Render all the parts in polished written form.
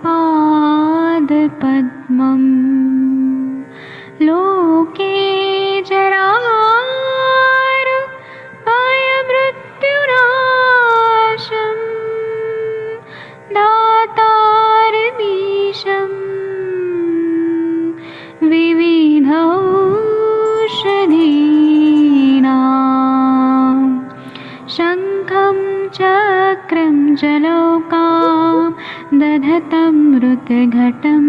पादपद्मम् लोके जरारुभयमृत्युनाशं दातारमीशं विविधौषधीनां शङ्खं चक्रं जलौकां दधतं मृतघटं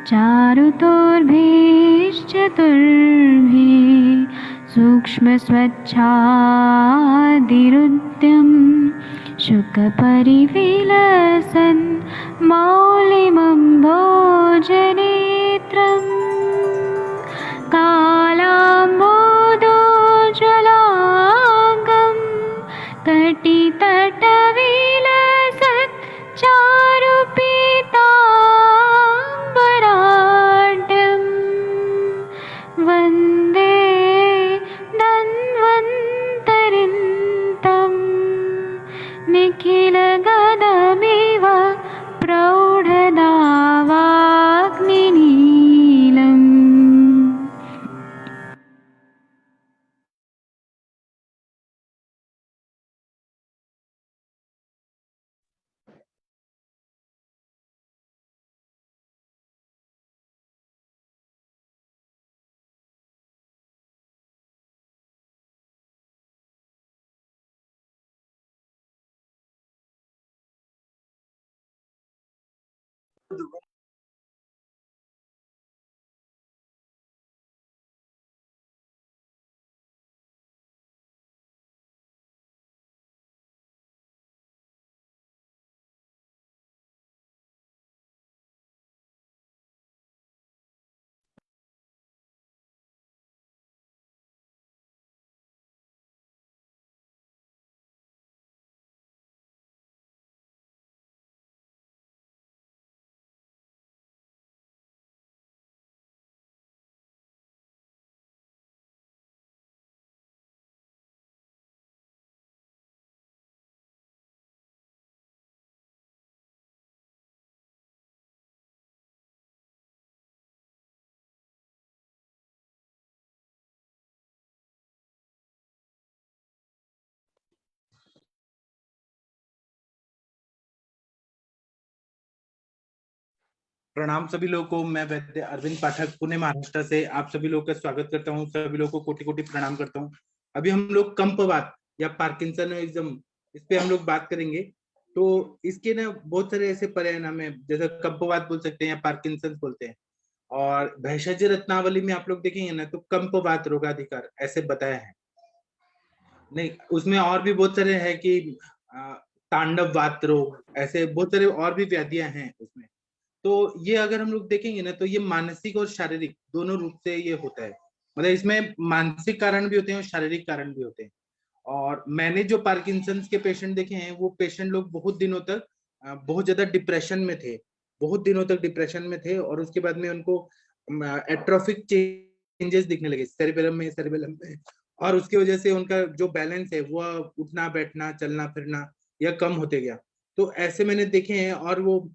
चारुतोर्भिश्चतुर्भिः सूक्ष्मस्वच्छादिरुद्यं शुकपरिविलसन् मौलिमं भोजनेत्रम् कालाम्बोदोज्ज्वलाङ्गं कटितटविलसत् चारुपीताम्बराढ्यं वन्दे धन्वन्तरिन्तं निखिलगदमिव प्रौढदावाग्निनीलम्। प्रणाम सभी लोगों को। मैं वैद्य अरविंद पाठक पुणे महाराष्ट्र से आप सभी लोगों का स्वागत करता हूं। सभी लोगों को कोटि कोटि प्रणाम करता हूं। अभी हम लोग कंपवात या पार्किंसनिज्म इस पे हम लोग बात करेंगे। तो इसके ना बहुत सारे ऐसे परिणाम है, जैसे कंपवात बोल सकते हैं या पार्किंसन बोलते हैं। और भेषज रत्नावली में आप लोग देखेंगे ना तो कंपवात रोगाधिकार ऐसे बताया है। नहीं, उसमें और भी बहुत सारे है कि तांडव वात रोग, ऐसे बहुत सारे और भी व्याधियां हैं उसमें। तो ये अगर हम लोग देखेंगे ना तो ये मानसिक और शारीरिक दोनों रूप से ये होता है। मतलब इसमें मानसिक कारण भी होते हैं और शारीरिक कारण भी होते हैं। और मैंने जो पार्किंसंस के पेशेंट देखे हैं वो पेशेंट लोग बहुत दिनों तक बहुत ज्यादा डिप्रेशन में थे, बहुत दिनों तक डिप्रेशन में थे। और उसके बाद में उनको एट्रोफिक चेंजेस दिखने लगे सेरेबेलम में। और उसकी वजह से उनका जो बैलेंस है वो उठना बैठना चलना फिरना यह कम होते गया। तो ऐसे मैंने देखे हैं। और वो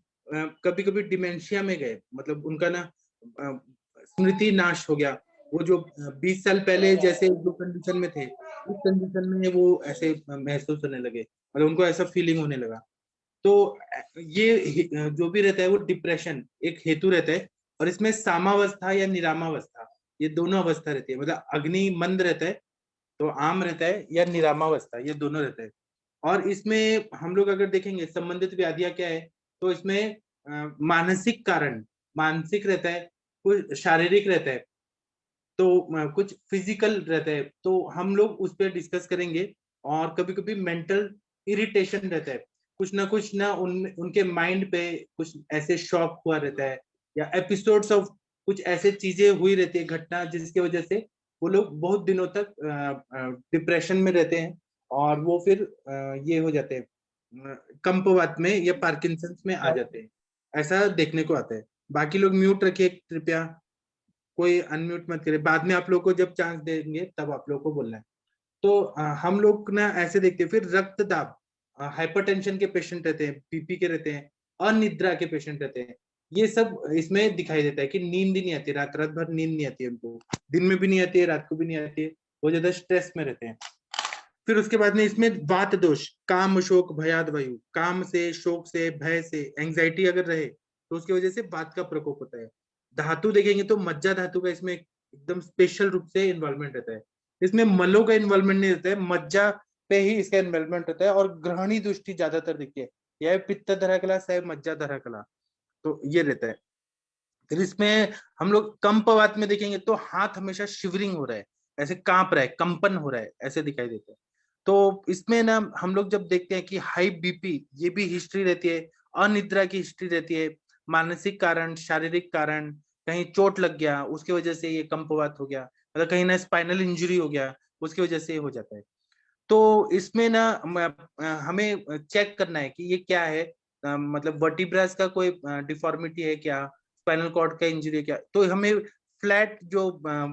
कभी कभी डिमेंशिया में गए, मतलब उनका ना स्मृति नाश हो गया। वो जो 20 साल पहले जैसे जो कंडीशन में थे उस कंडीशन में वो ऐसे महसूस होने लगे, मतलब उनको ऐसा फीलिंग होने लगा। तो ये जो भी रहता है वो डिप्रेशन एक हेतु रहता है। और इसमें सामावस्था या निरामावस्था ये दोनों अवस्था रहती है। मतलब अग्नि मंद रहता है तो आम रहता है, या निरामावस्था ये दोनों रहता है। और इसमें हम लोग अगर देखेंगे संबंधित व्याधियां क्या है, तो इसमें मानसिक कारण मानसिक रहता है, कुछ शारीरिक रहता है, तो कुछ फिजिकल रहता है। तो हम लोग उस पर डिस्कस करेंगे। और कभी कभी मेंटल इरिटेशन रहता है, कुछ ना उनके माइंड पे कुछ ऐसे शॉक हुआ रहता है, या एपिसोड्स ऑफ कुछ ऐसे चीजें हुई रहती है घटना जिसकी वजह से वो लोग बहुत दिनों तक डिप्रेशन में रहते हैं। और वो फिर ये हो जाते हैं कंपवात में या पार्किंसंस में आ जाते हैं। ऐसा देखने को आता है। बाकी लोग म्यूट रखिए कृपया, कोई अनम्यूट मत करे। बाद में आप लोग को जब चांस देंगे तब आप लोग को बोलना है। तो हम लोग ना ऐसे देखते हैं। फिर रक्तदाब, हाइपरटेंशन के पेशेंट रहते हैं, बीपी के रहते हैं, अनिद्रा के पेशेंट रहते हैं, ये सब इसमें दिखाई देता है कि नींद ही नहीं आती, रात रात भर नींद नहीं आती है उनको, दिन में भी नहीं आती है, रात को भी नहीं आती है, बहुत ज्यादा स्ट्रेस में रहते हैं। फिर उसके बाद में इसमें वात दोष, काम शोक भयाद वायु, काम से, शोक से, भय से, एंग्जाइटी अगर रहे तो उसकी वजह से वात का प्रकोप होता है। धातु देखेंगे तो मज्जा धातु का इसमें एकदम स्पेशल रूप से इन्वॉल्वमेंट रहता है, इसमें मलों का इन्वॉल्वमेंट नहीं रहता है, मज्जा पे ही इसका इन्वॉल्वमेंट रहता है, और ग्रहणी दृष्टि ज्यादातर दिखती है, यह पित्त धरा कला चाहे मज्जा धरा कला, तो ये रहता है। फिर इसमें हम लोग कंपवात में देखेंगे तो हाथ हमेशा शिवरिंग हो रहा है, ऐसे कांप रहा है, कंपन हो रहा है, ऐसे दिखाई देता है। तो इसमें ना हम लोग जब देखते हैं कि हाई बीपी, ये भी हिस्ट्री रहती है, अनिद्रा की हिस्ट्री रहती है, मानसिक कारण, शारीरिक कारण, कहीं चोट लग गया उसकी वजह से ये कंपवात हो गया, मतलब कहीं ना स्पाइनल इंजरी हो गया उसकी वजह से ये हो जाता है। तो इसमें ना हमें चेक करना है कि ये क्या है, मतलब वर्टिब्रास का कोई डिफॉर्मिटी है क्या, स्पाइनल कॉर्ड का इंजरी है क्या, तो हमें फ्लैट जो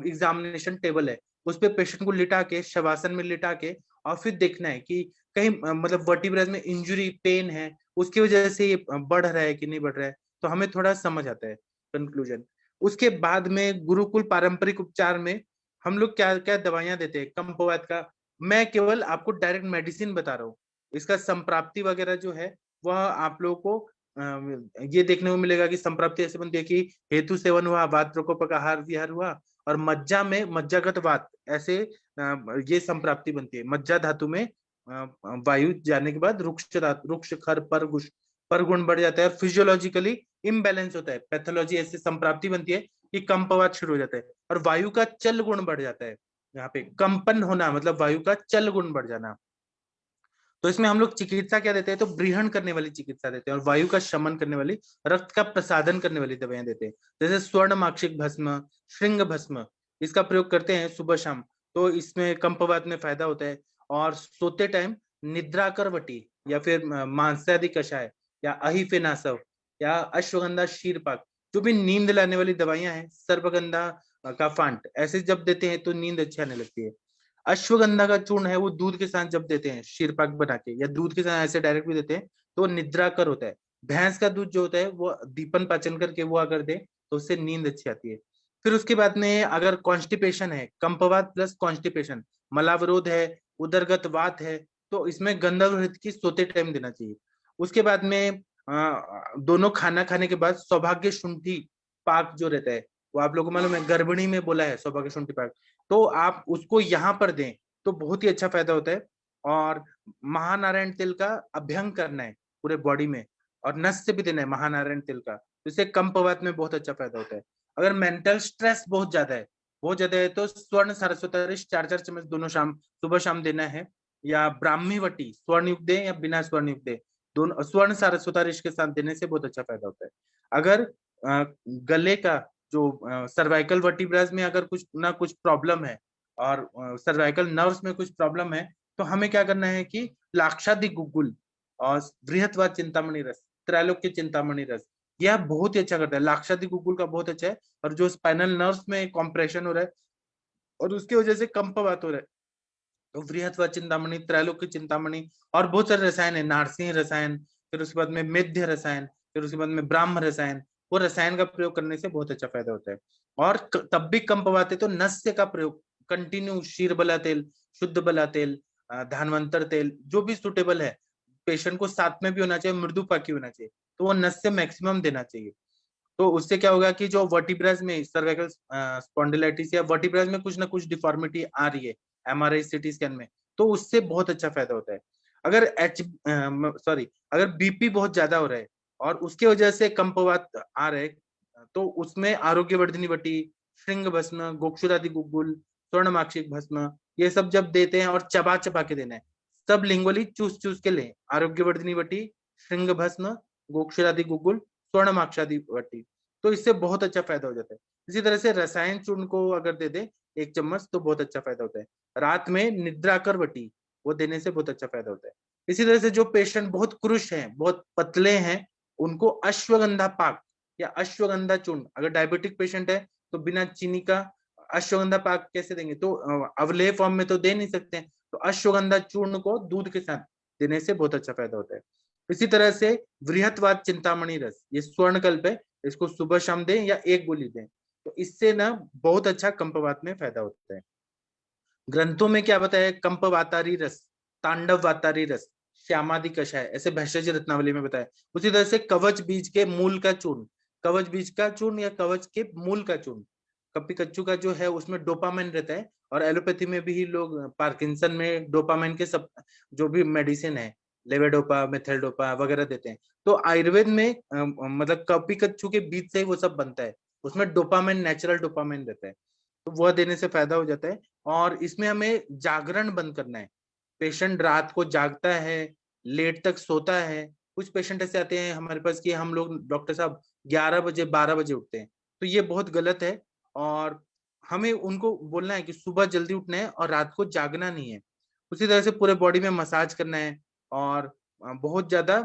एग्जामिनेशन टेबल है उस पे पेशेंट को लिटा के, शवासन में लिटा के, और फिर देखना है कि कहीं मतलब वर्टिब्रास में इंजरी, पेन है, उसकी वजह से ये बढ़ रहा है कि नहीं बढ़ रहा है, तो हमें थोड़ा समझ आता है कंक्लूजन। उसके बाद में गुरुकुल पारंपरिक उपचार में हम लोग क्या क्या दवाइयां देते हैं कंपवात का, मैं केवल आपको डायरेक्ट मेडिसिन बता रहा हूँ, इसका संप्राप्ति वगैरह जो है वह आप लोगों को ये देखने को मिलेगा कि संप्राप्ति ऐसे बनती है कि हेतु सेवन हुआ, वात प्रकोप का आहार विहार हुआ, और मज्जा में मज्जागत वात, ऐसे ये संप्राप्ति बनती है। मज्जा धातु में वायु जाने के बाद रुक्ष धातु, रुक्ष खर पर गुश, पर गुण बढ़ जाता है, और फिजियोलॉजिकली इम्बैलेंस होता है, पैथोलॉजी ऐसे संप्राप्ति बनती है कि कंपवात शुरू हो जाता है, और वायु का चल गुण बढ़ जाता है, यहाँ पे कंपन होना मतलब वायु का चल गुण बढ़ जाना। तो इसमें हम लोग चिकित्सा क्या देते हैं, तो ब्रीहण करने वाली चिकित्सा देते हैं, और वायु का शमन करने वाली, रक्त का प्रसादन करने वाली दवाइयां देते हैं, जैसे स्वर्ण माक्षिक भस्म, श्रृंग भस्म, इसका प्रयोग करते हैं सुबह शाम, तो इसमें कंपवात में फायदा होता है। और सोते टाइम निद्राकर वटी, या फिर मांसादि कषाय, या अहिफेनासव, या अश्वगंधा शीरपाक, जो भी नींद लाने वाली दवाइयां हैं, सर्पगंधा का फांट, ऐसे जब देते हैं तो नींद अच्छी आने लगती है। अश्वगंधा का चूर्ण है वो दूध के साथ जब देते हैं शीरपाक बना के, या दूध के साथ ऐसे डायरेक्ट भी देते हैं, तो निद्राकर होता है। भैंस का दूध जो होता है वो दीपन पाचन करके वो अगर दे तो उससे नींद अच्छी आती है। फिर उसके बाद में अगर कॉन्स्टिपेशन है, कंपवात प्लस कॉन्स्टिपेशन, मलावरोध है, उदरगत वात है, तो इसमें गंधर्व घृत की सोते टाइम देना चाहिए। उसके बाद में दोनों खाना खाने के बाद सौभाग्य शुंठी पाक जो रहता है, वो आप लोगों को मालूम है, गर्भिणी में बोला है सौभाग्य शुंठी पाक, तो आप उसको यहाँ पर दें तो बहुत ही अच्छा फायदा होता है। और महानारायण तेल का अभ्यंग करना है पूरे बॉडी में, और नस से भी देना है महानारायण तेल का, तो इससे कंपवात में बहुत अच्छा फायदा होता है। अगर मेंटल स्ट्रेस बहुत ज्यादा है, बहुत ज्यादा है, तो स्वर्ण सरस्वती 4-4 चम्मच दोनों शाम, सुबह शाम देना है, या ब्राह्मी वटी स्वर्ण युक्त दे या बिना स्वर्ण युक्त दे, दोनों स्वर्ण सारस्वता के साथ देने से बहुत अच्छा फायदा होता है। अगर गले का जो सर्वाइकल वर्टिब्रास में अगर कुछ ना कुछ प्रॉब्लम है, और सर्वाइकल नर्व्स में कुछ प्रॉब्लम है, तो हमें क्या करना है कि लाक्षादि गुगुल और बृहत्वा चिंतामणि रस, त्रैलोक्य चिंतामणि रस, यह बहुत ही अच्छा करता है, लाक्षादि गुगुल का बहुत अच्छा है। और जो स्पाइनल नर्व्स में कॉम्प्रेशन हो रहा है और उसकी वजह से कंपवात हो रहा है, तो बृहत्वा चिंतामणि, त्रैलोक्य चिंतामणि, और बहुत सारे रसायन है, नारसिंह रसायन, फिर उसके बाद में मेध्य रसायन, फिर उसके बाद में ब्राह्म रसायन, वो रसायन का प्रयोग करने से बहुत अच्छा फायदा होता है। और तब भी कंपवात है तो नस्य का प्रयोग कंटिन्यू, शीर बला तेल, शुद्ध बला तेल, धानवंतर तेल, जो भी सुटेबल है, पेशेंट को साथ में भी होना चाहिए, मृदु पाकी होना चाहिए, तो वो नस्य मैक्सिमम देना चाहिए। तो उससे क्या होगा कि जो वर्टिब्रास में सर्वाइकल स्पॉन्डिलाइटिस या वर्टिब्रास में कुछ ना कुछ डिफॉर्मिटी आ रही है एमआरआई सीटी स्कैन में, तो उससे बहुत अच्छा फायदा होता है। अगर अगर बीपी बहुत ज्यादा हो रहा है और उसकी वजह से कंपवात आ रहे, तो उसमें आरोग्यवर्धिनी वटी, श्रृंग भस्म, गोक्षुरादि गुगुल, स्वर्णमाक्षिक भस्म, ये सब जब देते हैं और चबा चबा के देना है, सब लिंगुअली चूस चूस के लें, आरोग्यवर्धिनी वटी, श्रृंग भस्म, गोक्षुरादि गुगुल, स्वर्णमाक्षादि वटी, तो इससे बहुत अच्छा फायदा हो जाता है। इसी तरह से रसायन चूर्ण को अगर दे दे 1 चम्मच तो बहुत अच्छा फायदा होता है। रात में निद्राकर वटी वो देने से बहुत अच्छा फायदा होता है। इसी तरह से जो पेशेंट बहुत क्रुश हैं, बहुत पतले हैं, उनको अश्वगंधा पाक या अश्वगंधा चूर्ण, अगर डायबिटिक पेशेंट है तो बिना चीनी का अश्वगंधा पाक कैसे देंगे, तो अवलेह फॉर्म में तो दे नहीं सकते हैं, तो अश्वगंधा चूर्ण को दूध के साथ देने से बहुत अच्छा फायदा होता है। इसी तरह से वृहत्वाद चिंतामणि रस, ये स्वर्णकल्प है, इसको सुबह शाम दें या एक गोली दें, तो इससे ना बहुत अच्छा कंपवात में फायदा होता है। ग्रंथों में क्या बताया, कंप वातारी रस, तांडव वातारी रस, श्यामादि कषाय, ऐसे भैषज रत्नावली में बताया। उसी तरह से कवच बीज के मूल का चूर्ण, कवच बीज का चूर्ण या कवच के मूल का चूर्ण, कपी कच्चू का जो है उसमें डोपामाइन रहता है, और एलोपैथी में भी लोग पार्किंसन में डोपामाइन के सब जो भी मेडिसिन है, लेवेडोपा, मेथेल्डोपा वगैरह देते हैं। तो आयुर्वेद में मतलब कपी कच्चू के बीज से वो सब बनता है, उसमें डोपामाइन, नेचुरल डोपामाइन रहता है, तो वह देने से फायदा हो जाता है। और इसमें हमें जागरण बंद करना है। पेशेंट रात को जागता है, लेट तक सोता है। कुछ पेशेंट ऐसे आते हैं हमारे पास कि हम लोग डॉक्टर साहब 11 बजे 12 बजे उठते हैं, तो ये बहुत गलत है। और हमें उनको बोलना है कि सुबह जल्दी उठना है और रात को जागना नहीं है। उसी तरह से पूरे बॉडी में मसाज करना है, और बहुत ज्यादा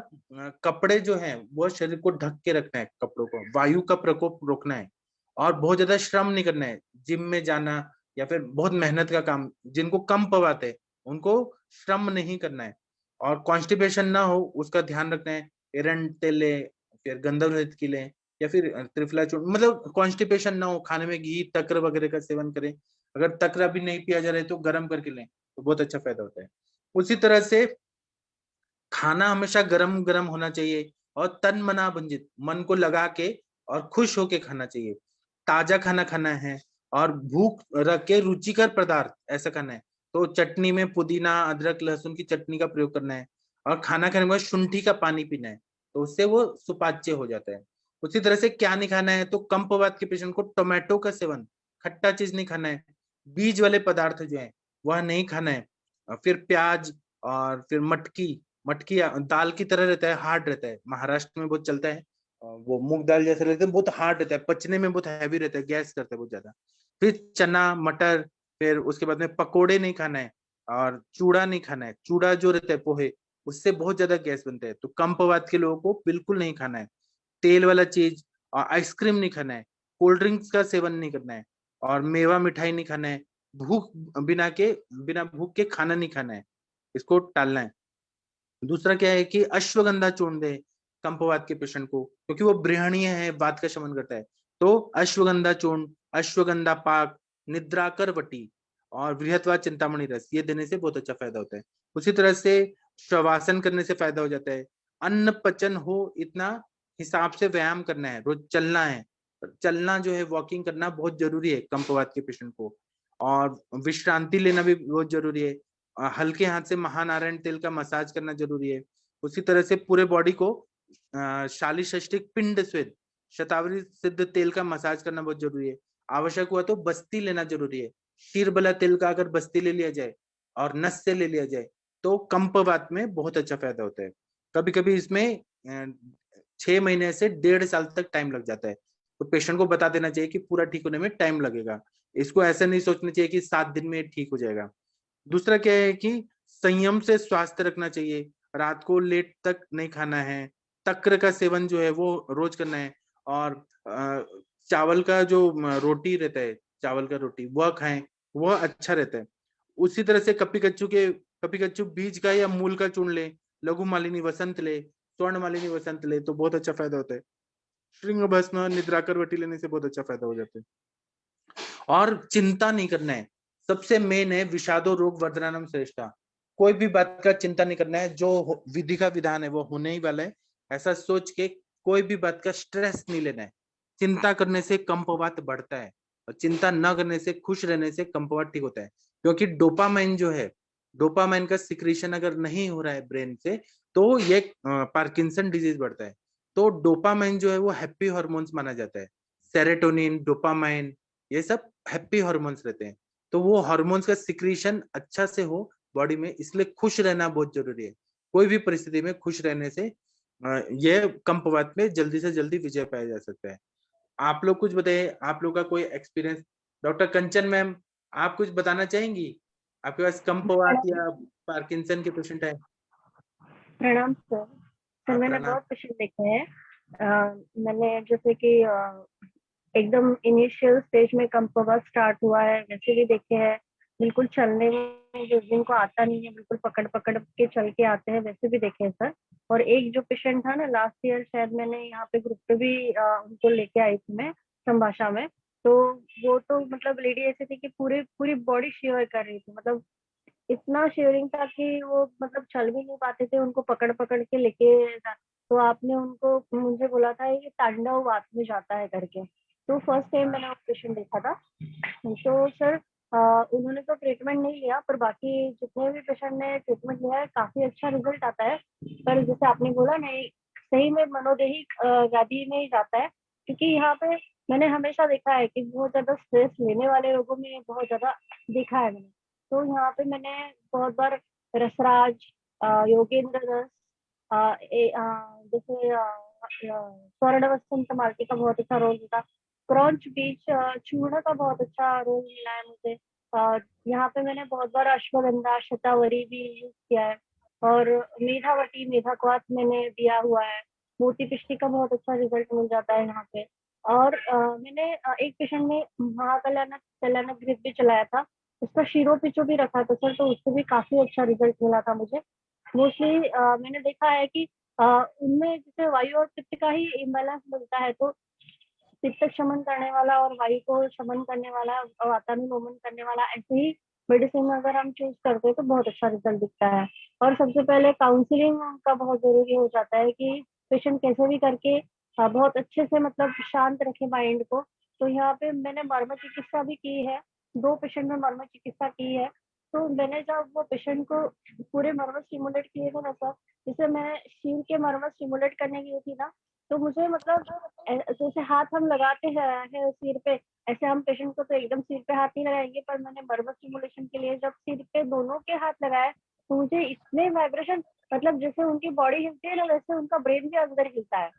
कपड़े जो हैं वो शरीर को ढक के रखना है, कपड़ों को, वायु का प्रकोप रोकना है, और बहुत ज्यादा श्रम नहीं करना है, जिम में जाना या फिर बहुत मेहनत का काम, जिनको कम पवाते हैं उनको श्रम नहीं करना है, और कॉन्स्टिपेशन ना हो उसका ध्यान रखना है। एरंड तेल ले, फिर गंधम की ले, या फिर त्रिफला चूर्ण, मतलब कॉन्स्टिपेशन ना हो, खाने में घी तक्र वगैरह का सेवन करें। अगर तक्र भी नहीं पिया जा रहा है तो गर्म करके लें, तो बहुत अच्छा फायदा होता है। उसी तरह से खाना हमेशा गरम गरम होना चाहिए, और तन मना भंजित, मन को लगा के और खुश होके खाना चाहिए। ताजा खाना खाना है, और भूख रख के रुचिकर पदार्थ ऐसा खाना है। तो चटनी में पुदीना, अदरक, लहसुन की चटनी का प्रयोग करना है, और खाना खाने के बाद शुंठी का पानी पीना है, तो उससे वो सुपाच्य हो जाता है। उसी तरह से क्या नहीं खाना है, तो कंपवात के पेशेंट को टोमेटो का सेवन, खट्टा चीज नहीं खाना है, बीज वाले पदार्थ जो है वह नहीं खाना है, और फिर प्याज, और फिर मटकी, मटकी दाल की तरह रहता है, हार्ड रहता है, महाराष्ट्र में बहुत चलता है। वो मूंग दाल जैसे रहता है, बहुत हार्ड रहता है, पचने में बहुत हैवी रहता है, गैस करता है बहुत ज्यादा। फिर चना, मटर, फिर उसके बाद में पकोड़े नहीं खाना है, और चूड़ा नहीं खाना है। चूड़ा जो रहता है, पोहे, उससे बहुत ज्यादा गैस बनता है, तो कम पवात के लोगों को बिल्कुल नहीं खाना है। तेल वाला चीज और आइसक्रीम नहीं खाना है, कोल्ड ड्रिंक्स का सेवन नहीं करना है, और मेवा मिठाई नहीं खाना है। भूख बिना भूख के खाना नहीं खाना है, इसको टालना है। दूसरा क्या है कि अश्वगंधा चूर्ण दे कंपवात के पेशेंट को, क्योंकि वो बृहणीय है, वात का शमन करता है। तो अश्वगंधा चूर्ण, अश्वगंधा पाक, निद्राकर वटी, और बृहत्वाद चिंतामणि रस, ये देने से बहुत अच्छा फायदा होता है। उसी तरह से शवासन करने से फायदा हो जाता है। अन्न पचन हो इतना हिसाब से व्यायाम करना है, रोज चलना है। चलना जो है, वॉकिंग करना बहुत जरूरी है कंपवात के पेशेंट को, और विश्रांति लेना भी बहुत जरूरी है। हल्के हाथ से महानारायण तेल का मसाज करना जरूरी है। उसी तरह से पूरे बॉडी को शालीषष्ठिक पिंड स्वेद, शतावरी सिद्ध तेल का मसाज करना बहुत जरूरी है। आवश्यक हुआ तो बस्ती लेना जरूरी है। शीरबला तेल का अगर बस्ती ले लिया जाए और नस से ले लिया जाए, तो कंपवात में बहुत अच्छा फायदा होता है। कभी कभी इसमें 6 महीने से 1.5 साल तक टाइम लग जाता है, तो पेशेंट को बता देना चाहिए कि पूरा ठीक होने में टाइम लगेगा। इसको ऐसा नहीं सोचना चाहिए कि 7 दिन में ठीक हो जाएगा। दूसरा क्या है कि संयम से स्वास्थ्य रखना चाहिए, रात को लेट तक नहीं खाना है, तक्र का सेवन जो है वो रोज करना है, और चावल का जो रोटी रहता है, चावल का रोटी वह खाएं, वह अच्छा रहता है। उसी तरह से कपी कच्चू बीज का या मूल का चूर्ण ले, लघु मालिनी वसंत ले, स्वर्ण मालिनी वसंत ले, तो बहुत अच्छा फायदा होता है। श्रृंग भस्म, निद्राकर वटी लेने से बहुत अच्छा फायदा हो जाता है। और चिंता नहीं करना है, सबसे मेन है विषादो रोग वर्धनानम श्रेष्ठा। कोई भी बात का चिंता नहीं करना है, जो विधि का विधान है वो होने ही वाला है, ऐसा सोच के कोई भी बात का स्ट्रेस नहीं लेना है। चिंता करने से कंपवात बढ़ता है, और चिंता न करने से, खुश रहने से कंपवात ठीक होता है। क्योंकि डोपामाइन जो है, डोपामाइन का सिक्रीशन अगर नहीं हो रहा है ब्रेन से, तो ये पार्किंसन डिजीज बढ़ता है। तो डोपामाइन जो है वो हैप्पी हार्मोन्स माना जाता है। सेरेटोनिन, डोपामाइन, ये सब हैप्पी हार्मोन्स रहते हैं। तो वो हार्मोन्स का सिक्रीशन अच्छा से हो बॉडी में, इसलिए खुश रहना बहुत जरूरी है। कोई भी परिस्थिति में खुश रहने से ये कंपवात में जल्दी से जल्दी विजय पाया जा सकता है। आप लोग कुछ बताइए, आप लोग का कोई एक्सपीरियंस। डॉक्टर कंचन मैम, आप कुछ बताना चाहेंगी? आपके पास कंपवात या पार्किंसन के पेशेंट है? प्रणाम सर। सर मैंने प्रणाम। बहुत पेशेंट देखे हैं। मैंने जैसे कि एकदम इनिशियल स्टेज में कंपवात स्टार्ट हुआ है वैसे भी देखे हैं, बिल्कुल चलने में जिनको आता नहीं है बिल्कुल पकड़ पकड़ के चल के आते हैं, वैसे भी देखे हैं सर। और एक जो पेशेंट था ना लास्ट ईयर, शायद मैंने यहाँ पे ग्रुप पे भी उनको लेके आई थी मैं संभाषा में। तो वो तो मतलब लेडी ऐसी थी कि पूरी पूरी बॉडी शिवर कर रही थी, मतलब इतना शिवरिंग था कि वो मतलब चल भी नहीं पाते थे, उनको पकड़ पकड़ के लेके तो आपने उनको मुझे बोला था ये तांडव वात में जाता है करके। तो फर्स्ट टाइम मैंने वो पेशेंट देखा था। तो सर उन्होंने तो ट्रीटमेंट नहीं लिया, पर बाकी जितने भी पेशेंट ने ट्रीटमेंट लिया है काफी अच्छा रिजल्ट आता है। पर जैसे आपने बोला नहीं, सही में मनोदेही व्याधि में ही जाता है, क्योंकि यहाँ पे मैंने हमेशा देखा है कि बहुत ज्यादा स्ट्रेस लेने वाले लोगों में बहुत ज्यादा देखा है मैंने। तो यहाँ पे मैंने बहुत बार रसराज, योगेंद्र रस, जैसे स्वर्ण वसंत मालती का बहुत अच्छा रोल था। क्रॉन्च बीच चूर्ण का बहुत अच्छा रोल मिला है मुझे। यहाँ पे मैंने बहुत बार अश्वगंधा शतावरी भी यूज किया है, और मेधावटी मेधाक्वाथ मैंने दिया हुआ है। मोती पिष्टी का बहुत अच्छा रिजल्ट मिल जाता है यहाँ पे। और मैंने एक पेशेंट में महाकल्याण कल्याण ग्रिप भी चलाया था, उसका शीरो पिचो भी रखा था सर, तो उससे भी काफी अच्छा रिजल्ट मिला था मुझे। मोस्टली मैंने देखा है कि उनमें जैसे वायु और पित्त का ही इम्बैलेंस मिलता है, तो पित्त शमन करने वाला और वायु को शमन करने वाला और वातानुलोमन करने वाला, ऐसे ही मेडिसिन अगर हम चूज करते हैं तो बहुत अच्छा रिजल्ट दिखता है। और सबसे पहले काउंसलिंग का बहुत जरूरी हो जाता है कि पेशेंट कैसे भी करके बहुत अच्छे से मतलब शांत रखे माइंड को। तो यहाँ पे मैंने मर्म चिकित्सा भी की है, 2 पेशेंट में मर्म चिकित्सा की है। तो मैंने जब वो पेशेंट को पूरे मर्म स्टिमुलेट किए थे ना सर, जैसे मैं शीर के मर्म स्टिमुलेट करने गई थी ना, तो मुझे मतलब जैसे हाथ हम लगाते हैं सिर पे, ऐसे हम पेशेंट को तो एकदम सिर पे हाथ नहीं लगाएंगे, पर मैंने बर्बर स्टिमुलेशन के लिए जब सिर पे दोनों के हाथ लगाए तो मुझे इतने वाइब्रेशन, मतलब जैसे उनकी बॉडी हिलती है ना वैसे उनका ब्रेन भी अंदर हिलता है।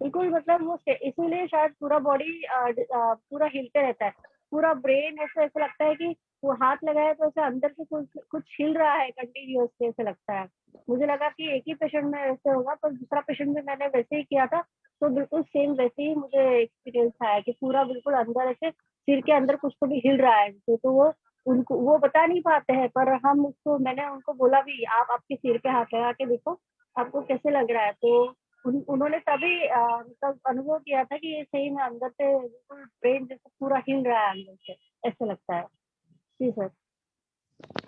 बिल्कुल मतलब वो इसीलिए शायद पूरा बॉडी पूरा हिलते रहता है, पूरा ब्रेन ऐसे ऐसे लगता है कि वो हाथ लगाया तो ऐसे अंदर से कुछ कुछ हिल रहा है कंटिन्यूअसली, ऐसे लगता है। मुझे लगा कि एक ही पेशेंट में ऐसे होगा, पर दूसरा पेशेंट भी मैंने वैसे ही किया था, तो बिल्कुल सेम वैसे ही मुझे एक्सपीरियंस आया कि पूरा बिल्कुल अंदर ऐसे सिर के अंदर कुछ तो भी हिल रहा है। तो वो उनको वो बता नहीं पाते हैं, पर हम उसको मैंने उनको बोला भी आप आपके सिर पे हाथ लगा के देखो आपको कैसे लग रहा है। तो उन्होंने तभी मतलब अनुभव किया था कि ये सही में अंदर से बिल्कुल ब्रेन जैसे पूरा हिल रहा है अंदर से, ऐसे लगता है। जी सर।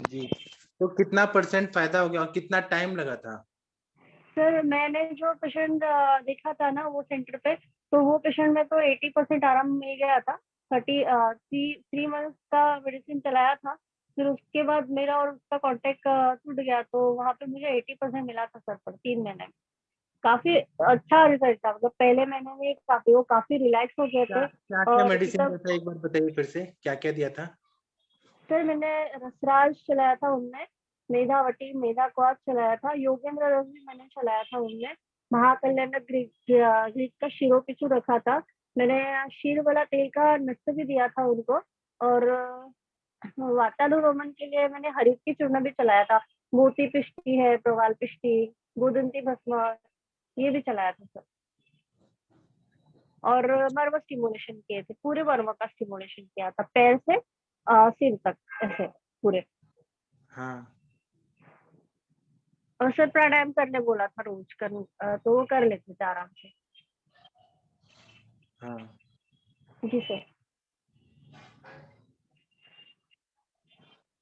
जी, तो कितना परसेंट फायदा हो गया और कितना टाइम लगा था? सर मैंने जो पेशेंट देखा था ना वो सेंटर पे, तो वो पेशेंट में तो 80% आराम मिल गया था। 3 मंथ्स का मेडिसिन चलाया था, फिर उसके बाद मेरा और उसका कांटेक्ट टूट गया, तो वहाँ पे मुझे 80% मिला था सर, पर 3 महीने में काफी अच्छा रिजल्ट था। मतलब पहले महीने में काफी वो काफी रिलैक्स हो गए क्या थे। क्या क्या और मेडिसिन मतलब दिया था, एक बार बताइए फिर से, क्या क्या दिया था? सर मैंने रसराज चलाया था उनमें, मेधावटी मेधाक्वाथ चलाया था, योगेंद्र रस भी मैंने चलाया था उनमें, महाकल्याण ग्रीक ग्रीक का शिरो पिचू रखा था मैंने, शीर वाला तेल का नस्य भी दिया था उनको। और वातानुरोमन के लिए मैंने हरित की चूर्ण भी चलाया था, मोती पिष्टी है, प्रवाल पिष्टी, गोदंती भस्म, ये भी चलाया था सर। और मर्म स्टिमुलेशन किए थे, पूरे मर्म का स्टिमुलेशन किया था पैर से सिर तक ऐसे पूरे। हाँ और सर प्राणायाम करने बोला था रोज तो वो कर लेते थे आराम से। हाँ, जी सर।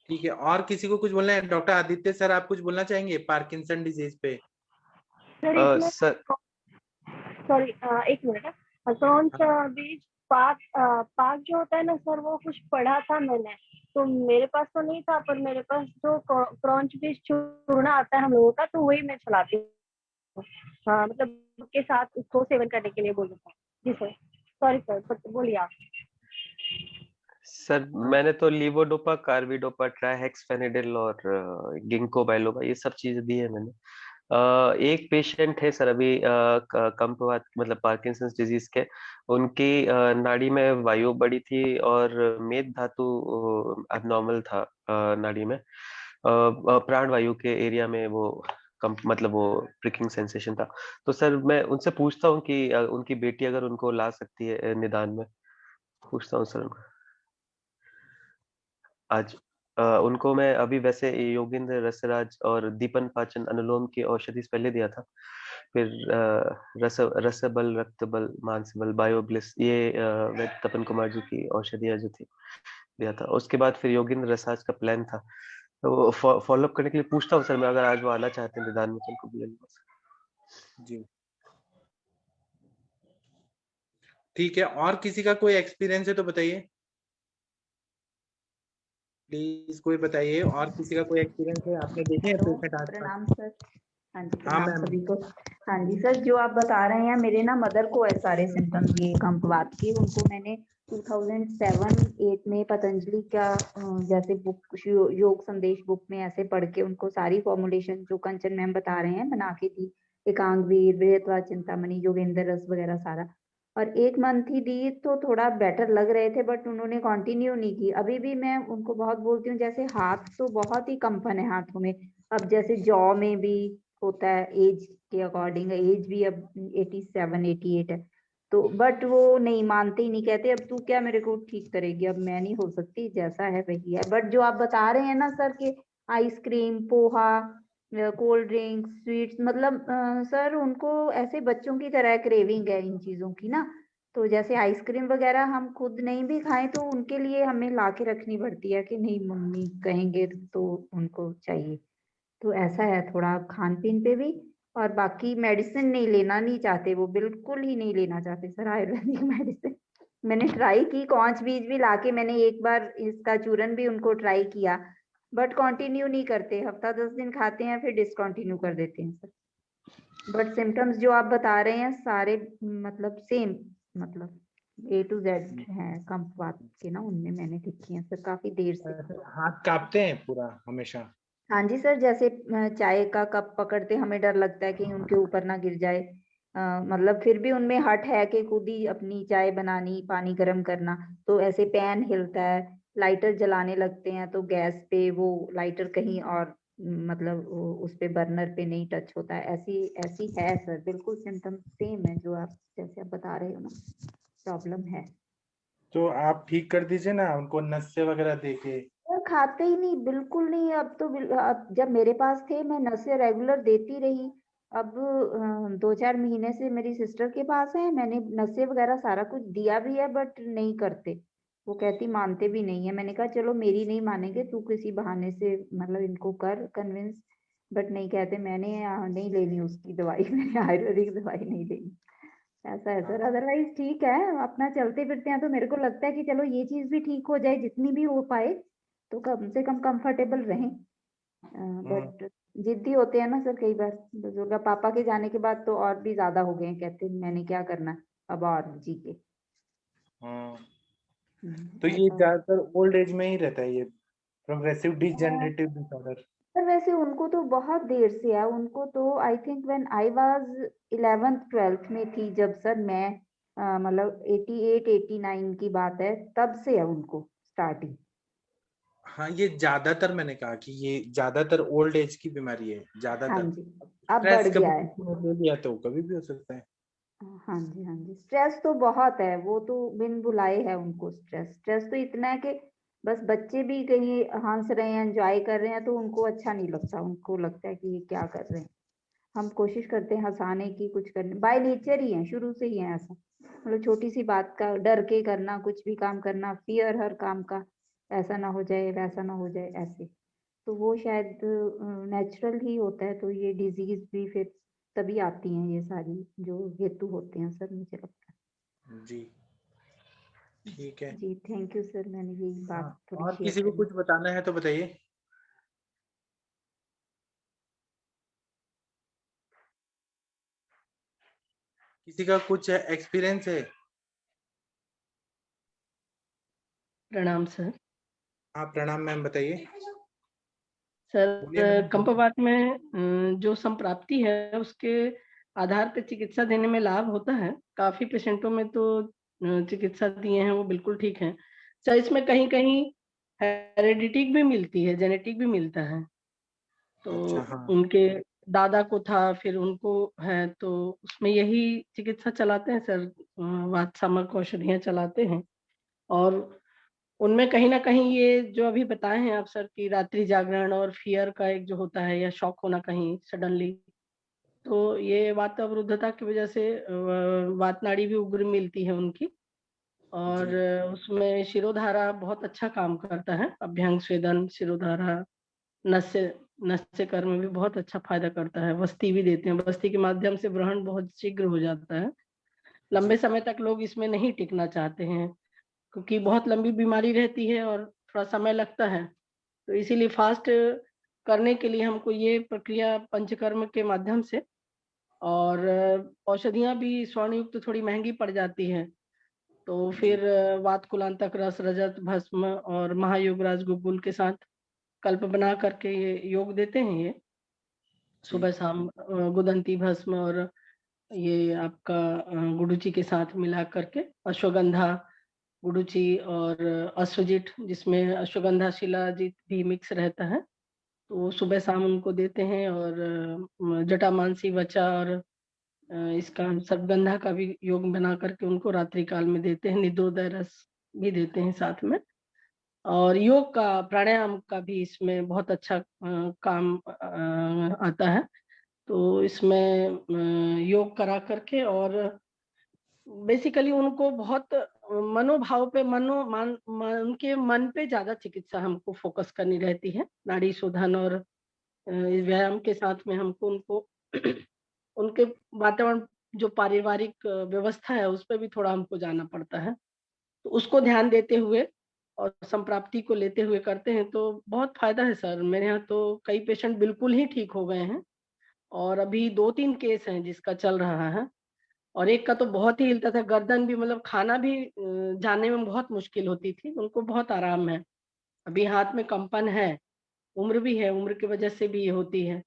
ठीक है। और किसी को कुछ बोलना है? डॉक्टर आदित्य सर, आप कुछ बोलना चाहेंगे पार्किंसन डिजीज पे? सर इसमें सर सॉरी एक मिनट है, क्रॉन्च हाँ, बीज पाक पाक जो होता है ना सर, वो कुछ पढ़ा था मैंने, तो मेरे पास तो नहीं था, पर मेरे पास जो क्रॉन्च बीज चूर्ण आता है हम लोगों का, तो वही मैं चलाती हूँ। हाँ मतलब के साथ उसको सेवन करने के लिए बोला था। जी सर। सॉरी सर, बोलिए आप। सर मैंने तो लीवोडोपा कार्बिडोपा ट्राइहेक्सफेनिडिल और गिंको बाइलोबा ये सब चीजें दी है मैंने। एक पेशेंट है सर अभी कंपवात मतलब पार्किंसंस डिजीज के, उनकी नाड़ी में वायु बढ़ी थी और मेद धातु अबनॉर्मल था नाड़ी में, प्राण वायु के एरिया में वो कम मतलब वो प्रिकिंग सेंसेशन था। तो सर मैं उनसे पूछता हूँ कि उनकी बेटी अगर उनको ला सकती है निदान में, पूछता हूँ सर उनको आज। उनको मैं अभी वैसे योगेंद्र रसराज और दीपन पाचन अनुलोम की औषधि पहले दिया था। फिर रसबल, रक्तबल, मांसबल, बायोब्लिस, ये वैद्य तपन कुमार जी की औषधियां जो थी दिया था। उसके बाद फिर योगेंद्र रसराज का प्लान था, तो फॉलोअप करने के लिए पूछता हूँ सर मैं, अगर आज वो आना चाहते हैं निदान में तो उनको बुला लूंगा सर। जी ठीक है, और किसी का कोई एक्सपीरियंस है तो बताइए प्लीज, कोई बताइए, और किसी का कोई एक्सपीरियंस है, आपने देखे हैं हेलो, पेशेंट आसपास? प्रणाम सर। हाँ जी, हाँ प्रणाम मैम। सभी को। हाँ जी सर, जो आप बता रहे हैं, मेरे ना मदर को है सारे सिम्टम्स ये कंपवात के। उनको मैंने 2007-8 में पतंजलि का जैसे बुक, योग संदेश बुक में ऐसे पढ़ के उनको सारी फॉर्मुलेशन जो कंचन मैम बता रहे हैं बना के दी। एकांग वीर, बृहत्वा चिंतामणि, योगेंद्र रस वगैरह सारा। और 1 मंथ ही दी तो थोड़ा बेटर लग रहे थे, बट उन्होंने कंटिन्यू नहीं की। अभी भी मैं उनको बहुत बोलती हूँ, जैसे हाथ तो बहुत ही कंपन है हाथों में। अब जैसे जॉ में भी होता है एज के अकॉर्डिंग, एज भी अब 87-88 है तो, बट वो नहीं मानते ही नहीं, कहते अब तू क्या मेरे को ठीक करेगी, अब मैं नहीं हो सकती, जैसा है वही है। बट जो आप बता रहे हैं ना सर कि ice cream, poha, cold drinks, sweets, मतलब सर उनको ऐसे बच्चों की तरह क्रेविंग है इन चीजों की ना। तो जैसे आइसक्रीम वगैरह हम खुद नहीं भी खाएं तो उनके लिए हमें ला के रखनी पड़ती है कि नहीं मम्मी कहेंगे तो उनको चाहिए। तो ऐसा है थोड़ा खान पीन पे भी। और बाकी मेडिसिन नहीं लेना नहीं चाहते, वो बिल्कुल ही नहीं लेना चाहते सर आयुर्वेदिक मेडिसिन। मैंने ट्राई की, कौच बीज भी लाके मैंने एक बार इसका चूरन भी उनको ट्राई किया, बट कंटिन्यू नहीं करते। हफ्ता 10 दिन खाते हैं फिर डिसकंटिन्यू कर देते हैं सर। बट सिम्टम्स जो आप बता रहे हैं सारे मतलब सेम, मतलब A to Z है कंपवात के ना, उनमें मैंने दिखी है सर काफी देर से। हाथ कांपते हैं पूरा हमेशा? हाँ जी सर, जैसे चाय का कप पकड़ते हमें डर लगता है कि उनके ऊपर ना गिर जाए। मतलब फिर भी उनमें हट है कि खुद ही अपनी चाय बनानी, पानी गर्म करना। तो ऐसे पैन हिलता है, लाइटर जलाने लगते हैं तो गैस पे वो लाइटर कहीं और मतलब उस पे बर्नर पे नहीं टच होता है। ऐसी ऐसी है सर, बिल्कुल सिम्टम सेम है जो आप जैसे आप बता रहे हो ना, प्रॉब्लम है। तो आप ठीक कर दीजिए ना उनको, नस्से वगैरह देके। वो खाते ही नहीं, बिल्कुल नहीं। अब तो अब जब मेरे पास थे मैं नसें रेगुलर देती रही। अब 2-4 महीने से मेरी सिस्टर के पास है, मैंने नसें वगैरह सारा कुछ दिया भी है, बट नहीं करते। वो कहती मानते भी नहीं है। मैंने कहा चलो मेरी नहीं मानेंगे, तू किसी बहाने से मतलब इनको कर कन्विंस। बट नहीं कहते, मैंने नहीं लेनी उसकी दवाई मैंने आयुर्वेदिक दवाई नहीं लेनी। ऐसा है सर, अदरवाइज ठीक है, अपना चलते फिरते हैं। तो मेरे को लगता है कि चलो ये चीज भी ठीक हो जाए जितनी भी हो पाए, तो कम से कम कंफर्टेबल रहें। बट जिद्दी होते हैं ना सर कई बार बुजुर्ग। पापा के जाने के बाद तो और भी ज्यादा हो गए हैं, कहते हैं मैंने क्या करना अब और जी के। हाँ, तो ये ऐसा है। ज्यादातर ओल्ड एज में ही रहता है ये प्रोग्रेसिव डिजेनरेटिव डिसऑर्डर? पर वैसे उनको तो बहुत देर से है। उनको तो I think when I was 11th-12th में थी जब सर मैं मतलब 88-89 की बात है, तब से है उनको स्टार्टिंग। हाँ, ये ज्यादातर मैंने कहा कि ये ज्यादातर ओल्ड एज की बीमारी है हाँ ज्यादातर। जी, अब बढ़ स्ट्रेस कभी गया है। किसी ने ले लिया तो कभी भी हो सकता है। हाँ जी, हाँ जी, स्ट्रेस तो बहुत है। वो तो बिन बुलाए है उनको स्ट्रेस। स्ट्रेस तो इतना है कि बस बच्चे भी कहीं हंस रहे हैं, एंजॉय कर रहे हैं तो उनको अच्छा नहीं लगता। उनको लगता है कि ये क्या कर रहे हैं। हम कोशिश करते हैं हंसाने की, कुछ करने, बाय नेचर ही है, शुरू से ही है ऐसा। मतलब छोटी सी बात का डर के करना, कुछ भी काम करना, फियर हर काम का, ऐसा ना हो जाए वैसा ना हो जाए ऐसे। तो वो शायद नेचुरल ही होता है। तो ये डिजीज भी फिर तभी आती हैं ये सारी जो हेतु होते हैं सर, मुझे लगता जी ठीक है। है। जी थैंक यू सर, मैंने यही हाँ, बात थोड़ी और शेयर किसी को करनी। कुछ बताना है तो बताइए। किसी का कुछ एक्सपीरियंस है? प्रणाम सर। हाँ प्रणाम मैम, बताइए। बोलिए सर मैम, बोलिए। कंपवात में जो संप्राप्ति है उसके आधार पर चिकित्सा देने में लाभ होता है। काफी पेशेंटों में तो चिकित्सा दिए हैं वो बिल्कुल ठीक है सर। इसमें कहीं कहीं हेरेडिटी भी मिलती है, जेनेटिक भी मिलता है। तो अच्छा, हाँ। उनके दादा को था, फिर उनको है, तो उसमें यही चिकित्सा चलाते हैं सर। वात शामक औषधियाँ चलाते हैं। और उनमें कहीं ना कहीं ये जो अभी बताए हैं आप सर की रात्रि जागरण और फियर का एक जो होता है या शॉक होना कहीं सडनली, तो ये वात अवरुद्धता की वजह से वात नाड़ी भी उग्र मिलती है उनकी। और जी। उसमें शिरोधारा बहुत अच्छा काम करता है, अभ्यंग स्वेदन शिरोधारा नस्य नस्य कर्म में भी बहुत अच्छा फायदा करता है। वस्ती भी देते हैं, वस्ती के माध्यम से ग्रहण बहुत शीघ्र हो जाता है। लंबे समय तक लोग इसमें नहीं टिकना चाहते हैं क्योंकि बहुत लंबी बीमारी रहती है और थोड़ा समय लगता है, तो इसीलिए फास्ट करने के लिए हमको ये प्रक्रिया पंचकर्म के माध्यम से, और औषधियाँ भी स्वर्णयुक्त थोड़ी महंगी पड़ जाती हैं, तो फिर वात कुलांतक रस रजत भस्म और महायोगराज गुगुल के साथ कल्प बना करके ये योग देते हैं ये सुबह शाम, गुदंती भस्म और ये आपका गुडुचि के साथ मिला करके, अश्वगंधा गुडुचि और अश्वजित जिसमें अश्वगंधा शिलाजित भी मिक्स रहता है, तो सुबह शाम उनको देते हैं। और जटामानसी वचा और इसका सर्पगंधा का भी योग बना करके उनको रात्रि काल में देते हैं। निद्रोदय रस भी देते हैं साथ में। और योग का प्राणायाम का भी इसमें बहुत अच्छा काम आता है, तो इसमें योग करा करके और बेसिकली उनको बहुत मनोभाव पे उनके मन पे ज्यादा चिकित्सा हमको फोकस करनी रहती है। नाड़ी शोधन और व्यायाम के साथ में हमको उनको उनके वातावरण जो पारिवारिक व्यवस्था है उस पर भी थोड़ा हमको जाना पड़ता है, तो उसको ध्यान देते हुए और संप्राप्ति को लेते हुए करते हैं तो बहुत फायदा है सर। मेरे यहाँ तो कई पेशेंट बिल्कुल ही ठीक हो गए हैं और अभी 2-3 केस हैं जिसका चल रहा है, और एक का तो बहुत ही हिलता था, गर्दन भी मतलब खाना भी जाने में बहुत मुश्किल होती थी, उनको बहुत आराम है। अभी हाथ में कंपन है, उम्र भी है, उम्र की वजह से भी ये होती है।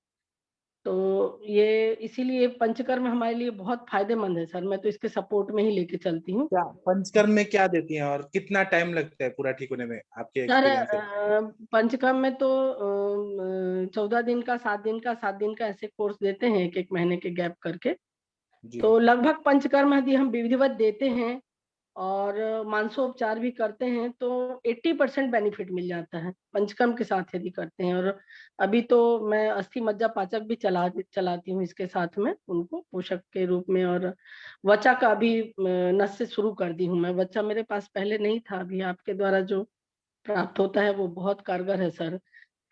तो ये इसीलिए पंचकर्म हमारे लिए बहुत फायदेमंद है सर, मैं तो इसके सपोर्ट में ही लेके चलती हूँ। क्या पंचकर्म में क्या देती हैं और कितना टाइम लगता है पूरा ठीक होने में, आपके सर एक्सपीरियंस से? पंचकर्म में तो 14 दिन का, 7 दिन का, 7 दिन का ऐसे कोर्स देते हैं, एक महीने के गैप करके। जी। तो लगभग पंचकर्म यदि हम विधिवत देते हैं और मानसोपचार भी करते हैं तो 80% बेनिफिट मिल जाता है पंचकर्म के साथ यदि करते हैं। और अभी तो मैं अस्थि मज्जा पाचक भी चलाती हूँ इसके साथ में उनको पोषक के रूप में। और वचा का भी नस से शुरू कर दी हूँ मैं। वचा मेरे पास पहले नहीं था, अभी आपके द्वारा जो प्राप्त होता है वो बहुत कारगर है सर।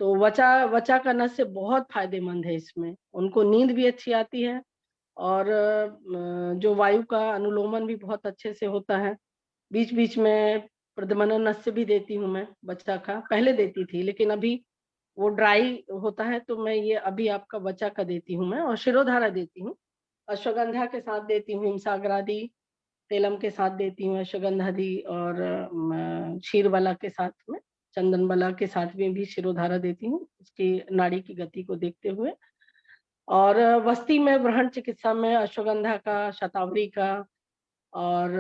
तो वचा वचा का नस से बहुत फायदेमंद है, इसमें उनको नींद भी अच्छी आती है और जो वायु का अनुलोमन भी बहुत अच्छे से होता है। बीच बीच में प्रदमनन नस्य भी देती हूँ मैं, बच्चा का पहले देती थी लेकिन अभी वो ड्राई होता है तो मैं ये अभी आपका बच्चा का देती हूँ मैं। और शिरोधारा देती हूँ, अश्वगंधा के साथ देती हूँ, हिमसागरादि तेलम के साथ देती हूँ अश्वगंधादि, और क्षीरबला के साथ में, चंदनबला के साथ में भी शिरोधारा देती हूँ उसकी नाड़ी की गति को देखते हुए। और वस्ती में व्रण चिकित्सा में अश्वगंधा का, शतावरी का और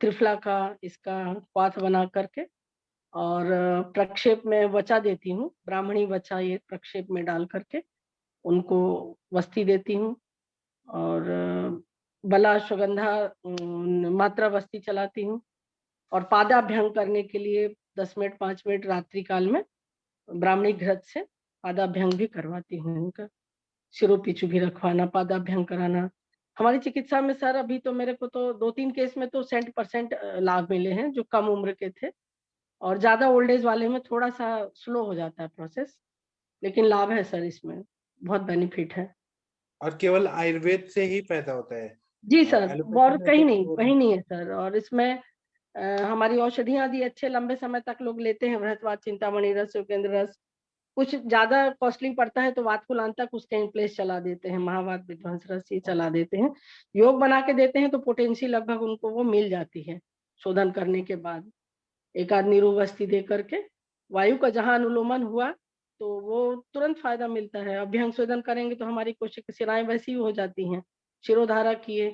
त्रिफला का इसका क्वाथ बना करके, और प्रक्षेप में वचा देती हूँ, ब्राह्मणी वचा ये प्रक्षेप में डाल करके उनको वस्ती देती हूँ। और बला अश्वगंधा मात्रा वस्ती चलाती हूँ। और पादाभ्यंग करने के लिए 10 मिनट 5 मिनट रात्रि काल में ब्राह्मणी घृत से पादाभ्यंग भी करवाती हूँ उनका। शिरोपीछू भी रखवाना, पादाभ्यंग कराना। हमारी चिकित्सा में सर अभी तो मेरे को तो 2-3 केस में तो 100% लाभ मिले हैं जो कम उम्र के थे, और ज्यादा ओल्ड एज वाले में थोड़ा सा स्लो हो जाता है प्रोसेस, लेकिन लाभ है सर, इसमें बहुत बेनिफिट है। और केवल आयुर्वेद से ही पैदा होता है? जी सर, एलोपैथी और में कहीं तो नहीं, वो कहीं नहीं है सर। और इसमें हमारी औषधियां भी अच्छे लंबे समय तक लोग लेते हैं, बृहत्वात चिंतामणि रस, योगेंद्र रस। कुछ ज्यादा कॉस्टली पड़ता है तो वातकुलांतक उसके इन प्लेस चला देते हैं, महावात विध्वंस रस ये चला देते हैं। योग बना के देते हैं तो पोटेंसी लगभग उनको वो मिल जाती है शोधन करने के बाद। एक आध नीरुवस्ती दे करके वायु का जहां अनुलोमन हुआ तो वो तुरंत फायदा मिलता है। अभ्यंग शोधन करेंगे तो हमारी कोशिक शिराएं वैसी हो जाती हैं, शिरोधारा किए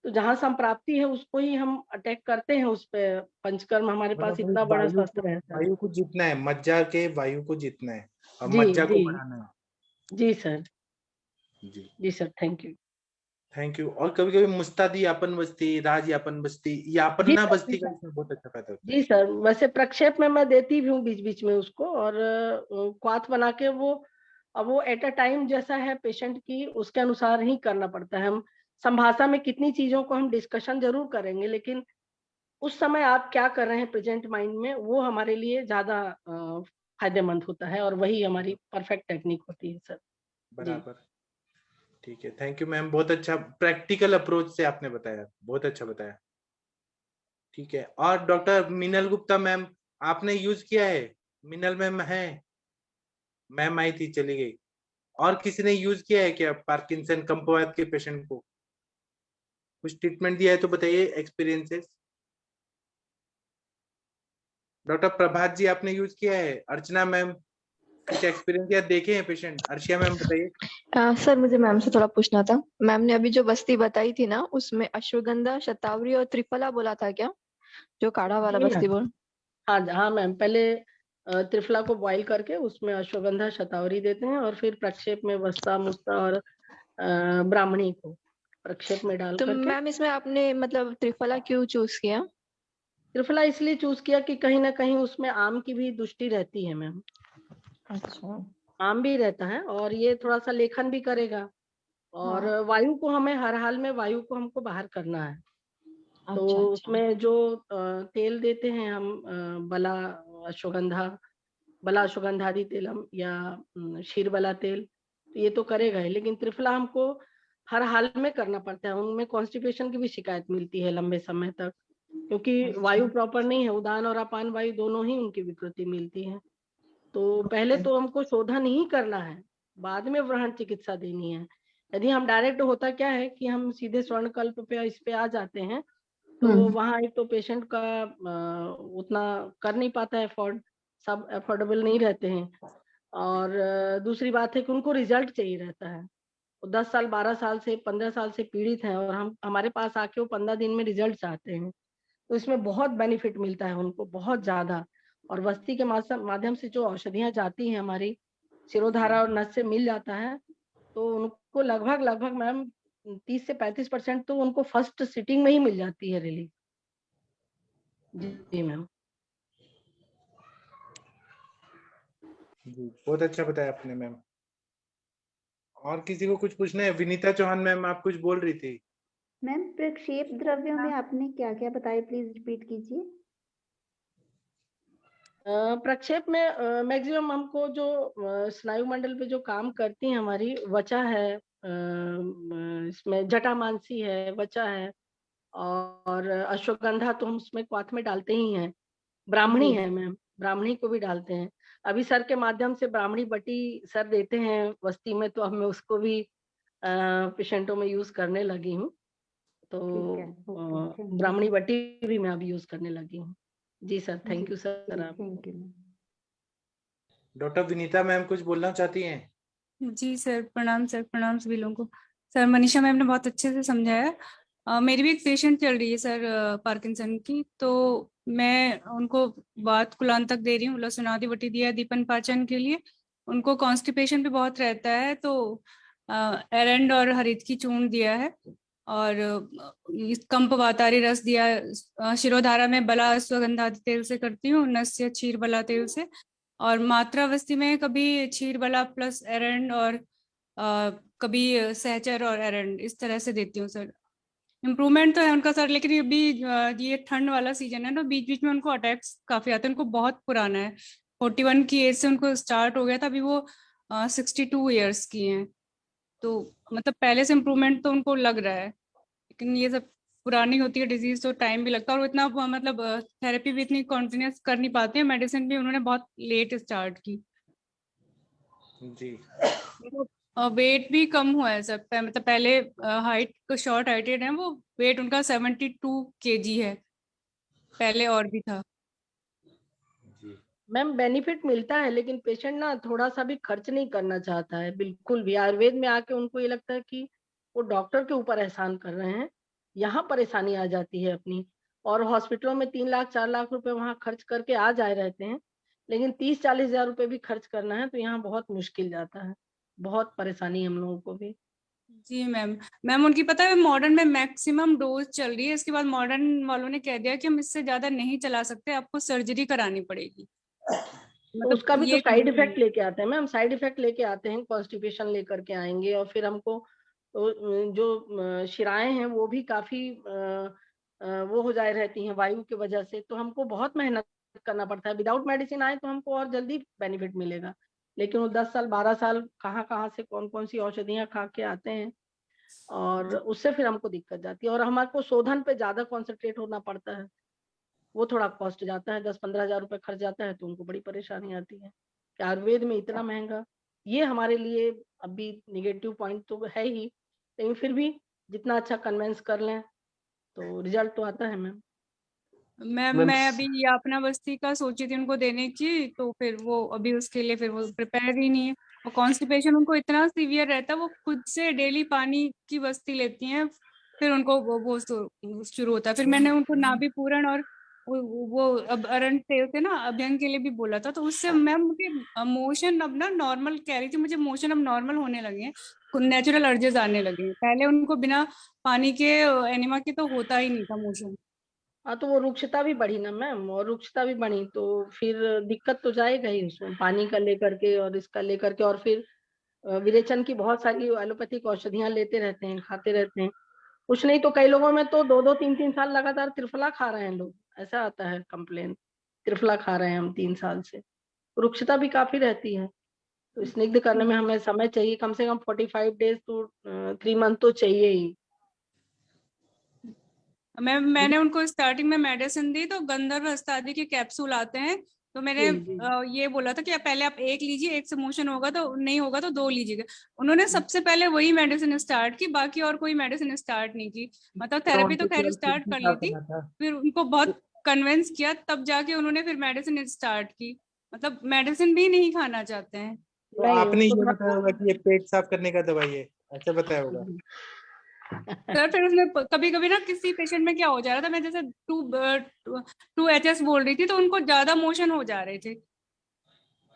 तो जहां संप्राप्ति है उसको ही हम अटैक करते हैं उस पे। पंचकर्म हमारे पास इतना बड़ा शस्त्र है सर। वायु को जीतना है, मज्जा के वायु को जीतना है और जी मज्जा को जी बढ़ाना है। जी सर, जी। जी sir, thank you. Thank you. और कभी कभी मुस्तादी यापन बस्ती, राज यापन बस्ती, यापन जी ना सर, जी बस्ती का सर। इसमें बहुत अच्छा फायदा होता जी सर, वैसे प्रक्षेप में मैं देती भी हूँ बीच बीच में उसको, और क्वाथ बना के वो, अब वो एट अ टाइम जैसा है पेशेंट की उसके अनुसार ही करना पड़ता है। हम संभाषा में कितनी चीजों को हम डिस्कशन जरूर करेंगे, लेकिन उस समय आप क्या कर रहे हैं प्रेजेंट माइंड में, वो हमारे लिए ज्यादा फायदेमंद होता है, और वही हमारी परफेक्ट टेक्निक होती है सर। है। जी बराबर। ठीक है, थैंक यू मैम, बहुत अच्छा प्रैक्टिकल अप्रोच से आपने बताया, बहुत अच्छा बताया। ठीक है, और डॉक्टर मीनल गुप्ता मैम, आपने यूज किया है? मीनल मैम है? मैम आई थी, चली गई। और किसी ने यूज किया है क्या पार्किंसन कंपवात के पेशेंट को? कुछ ट्रीटमेंट दिया है तो बताइए एक्सपीरियंसेस। डॉक्टर प्रभात जी, आपने यूज किया है? अर्चना मैम, कुछ एक्सपीरियंस या देखे हैं पेशेंट? अर्शिया मैम बताइए। सर मुझे मैम से थोड़ा पूछना था। मैम ने अभी जो बस्ती बताई थी ना, उसमें अश्वगंधा, शतावरी और त्रिफला बोला था क्या? जो काढ़ा वाला जी मैम, बस्ती बोल। हाँ हाँ मैम, पहले त्रिफला को बॉईल करके उसमें अश्वगंधा शतावरी देते हैं, और फिर प्रक्षेप में वस्ता मुस्ता और ब्राह्मणी को प्रक्षेप में डाल तो करके। मैम इसमें आपने मतलब त्रिफला क्यों चूज किया? त्रिफला इसलिए चूज किया कि कहीं ना कहीं उसमें आम की भी दृष्टि रहती है मैम, अच्छा। आम भी रहता है, और ये थोड़ा सा लेखन भी करेगा, और हाँ। वायु को हमें हर हाल में वायु को हमको बाहर करना है। तो अच्छा अच्छा। उसमें जो तेल देते हैं हम, बला अश्वगंधा, बला अश्वगंधादि तेलम या क्षीर बला तेल, तो ये तो करेगा ही, लेकिन त्रिफला हमको हर हाल में करना पड़ता है। उनमें कॉन्स्टिपेशन की भी शिकायत मिलती है लंबे समय तक, क्योंकि वायु प्रॉपर नहीं है, उदान और अपान वायु दोनों ही उनकी विकृति मिलती है। तो पहले तो हमको शोधन ही करना है, बाद में व्रण चिकित्सा देनी है। यदि हम डायरेक्ट, होता क्या है कि हम सीधे स्वर्णकल्प पे इस पे आ जाते हैं, तो वहाँ एक तो पेशेंट का उतना कर नहीं पाता है अफोर्ड, सब अफोर्डेबल नहीं रहते हैं, और दूसरी बात है कि उनको रिजल्ट चाहिए रहता है। वो 10 साल 12 साल से 15 साल से पीड़ित हैं, और हम हमारे पास आके वो 15 दिन में रिजल्ट चाहते हैं। तो इसमें बहुत बेनिफिट मिलता है उनको, बहुत ज्यादा। और वस्ती के माध्यम से जो औषधियां जाती हैं हमारी शिरोधारा और नस से मिल जाता है, तो उनको लगभग लगभग मैम 30 से 35% तो उनको फर्स्ट सिटिंग में ही मिल जाती है रिलीफ। जी मैम। जी, बहुत अच्छा बताया आपने मैम। और किसी को कुछ पूछना है? विनीता चौहान मैम, आप कुछ बोल रही थी। मैम प्रक्षेप द्रव्यों में आपने क्या क्या बताया, प्लीज रिपीट कीजिए। प्रक्षेप में मैक्सिमम हमको जो स्नायु मंडल पे जो काम करती है हमारी वचा है, इसमें जटामांसी है, वचा है, और अश्वगंधा तो हम उसमें क्वाथ में डालते ही हैं। ब्राह्मणी जी। है मैम, ब्राह्मणी को भी डालते हैं। अभी सर के माध्यम से ब्राह्मणी बटी सर देते हैं बस्ती में, तो अब मैं उसको भी पेशेंटों में यूज करने लगी हूँ। तो ठीक है, okay, thank you Brahmani ma'am. बटी भी मैं अभी यूज करने लगी हूँ। जी सर, जी थैंक यू सर। आप thank you ma'am. Doctor Vinita ma'am कुछ बोलना चाहती हैं? जी सर, प्रणाम सर, प्रणाम सभी लोगों को। सर मनीषा मैम ने बहुत अच्छे से समझाया। मेरी भी एक पेशेंट चल रही है सर, पार्किंसन की। तो मैं उनको बात कुलान तक दे रही हूँ, लसुनादि बटी दिया है दीपन पाचन के लिए। उनको कॉन्स्टिपेशन भी बहुत रहता है, तो एरंड और हरित की चूर्ण दिया है, और कंप वातारी रस दिया है। शिरोधारा में बला अश्वगंधादि तेल से करती हूँ, नस्य क्षीर बला तेल से। और मात्रावस्थी में कभी क्षीर बला प्लस एरंड, और कभी सहचर और एरंड, इस तरह से देती हूँ सर। इम्प्रूवमेंट तो है उनका सर, लेकिन ये ठंड वाला सीजन है ना, बीच बीच में उनको अटैक्स काफी आते हैं। उनको बहुत पुराना है, 41 की एज से उनको स्टार्ट हो गया था, अभी वो 62 ईयर्स की हैं। तो मतलब पहले से इम्प्रूवमेंट तो उनको लग रहा है, लेकिन ये सब पुरानी होती है डिजीज, तो टाइम भी लगता है, और वो इतना मतलब थेरेपी भी इतनी कॉन्टिन्यूस कर नहीं पाते हैं। मेडिसिन भी उन्होंने बहुत लेट स्टार्ट की। जी। वेट भी कम हुआ है सब, मतलब पहले हाइट शॉर्ट हाइटेड है वो, वेट उनका 72 kg है, पहले और भी था। जी। मैम बेनिफिट मिलता है, लेकिन पेशेंट ना थोड़ा सा भी खर्च नहीं करना चाहता है बिल्कुल भी। आयुर्वेद में आके उनको ये लगता है कि वो डॉक्टर के ऊपर एहसान कर रहे हैं, यहाँ परेशानी आ जाती है अपनी। और हॉस्पिटलों में 3 लाख 4 लाख रुपए वहाँ खर्च करके आ जाए रहते हैं, लेकिन 30-40 हजार रुपए भी खर्च करना है तो यहाँ बहुत मुश्किल जाता है, बहुत परेशानी हम लोगों को भी। जी मैम उनकी पता है मॉडर्न में मैक्सिमम डोज चल रही है, इसके बाद मॉडर्न वालों ने कह दिया कि हम इससे ज्यादा नहीं चला सकते, आपको सर्जरी करानी पड़ेगी। तो उसका भी तो ये साइड condition इफेक्ट लेके आते हैं मैम, साइड इफेक्ट लेके आते हैं, कॉन्स्टिपेशन लेकर के आएंगे, और फिर हमको जो शिराएं हैं वो भी काफी वो हो जाए रहती हैं वायु की वजह से, तो हमको बहुत मेहनत करना पड़ता है। विदाउट मेडिसिन आए तो हमको और जल्दी बेनिफिट मिलेगा, लेकिन वो 10 साल 12 साल कहाँ कहाँ से कौन कौन सी औषधियां खा के आते हैं, और उससे फिर हमको दिक्कत जाती है, और हमारे को शोधन पे ज्यादा कॉन्सेंट्रेट होना पड़ता है, वो थोड़ा कॉस्ट जाता है, 10-15 हजार रुपए खर्च जाता है, तो उनको बड़ी परेशानी आती है कि आयुर्वेद में इतना महंगा। ये हमारे लिए अभी निगेटिव पॉइंट तो है ही, लेकिन फिर भी जितना अच्छा कन्वेंस कर लें तो रिजल्ट तो आता है मैम। मैम मैम मैं अभी यापना बस्ती का सोची थी उनको देने की, तो फिर वो अभी उसके लिए फिर वो प्रिपेयर ही नहीं है, और कॉन्स्टिपेशन उनको इतना सीवियर रहता है, वो खुद से डेली पानी की बस्ती लेती हैं, फिर उनको वो शुरू होता है। फिर मैंने उनको नाभि पूरण और वो अब अरण तेल से ना अभ्यंग के लिए भी बोला था, तो उससे मैम मुझे मोशन अब ना नॉर्मल कह रही थी, मुझे मोशन अब नॉर्मल होने लगे हैं, नेचुरल अर्जेस आने लगे हैं, पहले उनको बिना पानी के एनिमा के तो होता ही नहीं था मोशन। हाँ, तो वो रुक्षता भी बढ़ी ना मैम, और रुक्षता भी बढ़ी तो फिर दिक्कत तो जाएगा ही उसमें, पानी का लेकर के और इसका लेकर के, और फिर विरेचन की बहुत सारी एलोपैथिक औषधियां लेते रहते हैं, खाते रहते हैं, कुछ नहीं तो कई लोगों में तो 2-2 3-3 साल लगातार त्रिफला खा रहे हैं लोग, ऐसा आता है कंप्लेन, त्रिफला खा रहे हैं हम 3 साल से। रुक्षता भी काफी रहती है, तो स्निग्ध करने में हमें समय चाहिए, कम से कम 45 डेज टू 3 मंथ तो चाहिए ही। मैंने उनको स्टार्टिंग में मेडिसिन दी, तो गंधर्व हस्तादि के कैप्सूल आते हैं, तो मैंने जी, जी। ये बोला था कि पहले आप एक लीजिए, एक से मोशन होगा तो नहीं होगा तो 2 लीजिएगा। उन्होंने सबसे पहले वही मेडिसिन स्टार्ट की, बाकी और कोई मेडिसिन स्टार्ट नहीं की। मतलब थेरेपी तो खैर स्टार्ट कर ली थी, फिर उनको बहुत कन्विंस किया, तब जाके उन्होंने फिर मेडिसिन स्टार्ट की। मतलब मेडिसिन भी नहीं खाना चाहते हैं। तो नहीं, आपने उनको ये थोड़ा बताया होगा कि ये पेट साफ करने का दवाई है, ऐसा बताया होगा। सर फिर उसमें कभी कभी ना किसी पेशेंट में क्या हो जा रहा था, मैं जैसे 2HS बोल रही थी तो उनको ज्यादा मोशन हो जा रहे थे,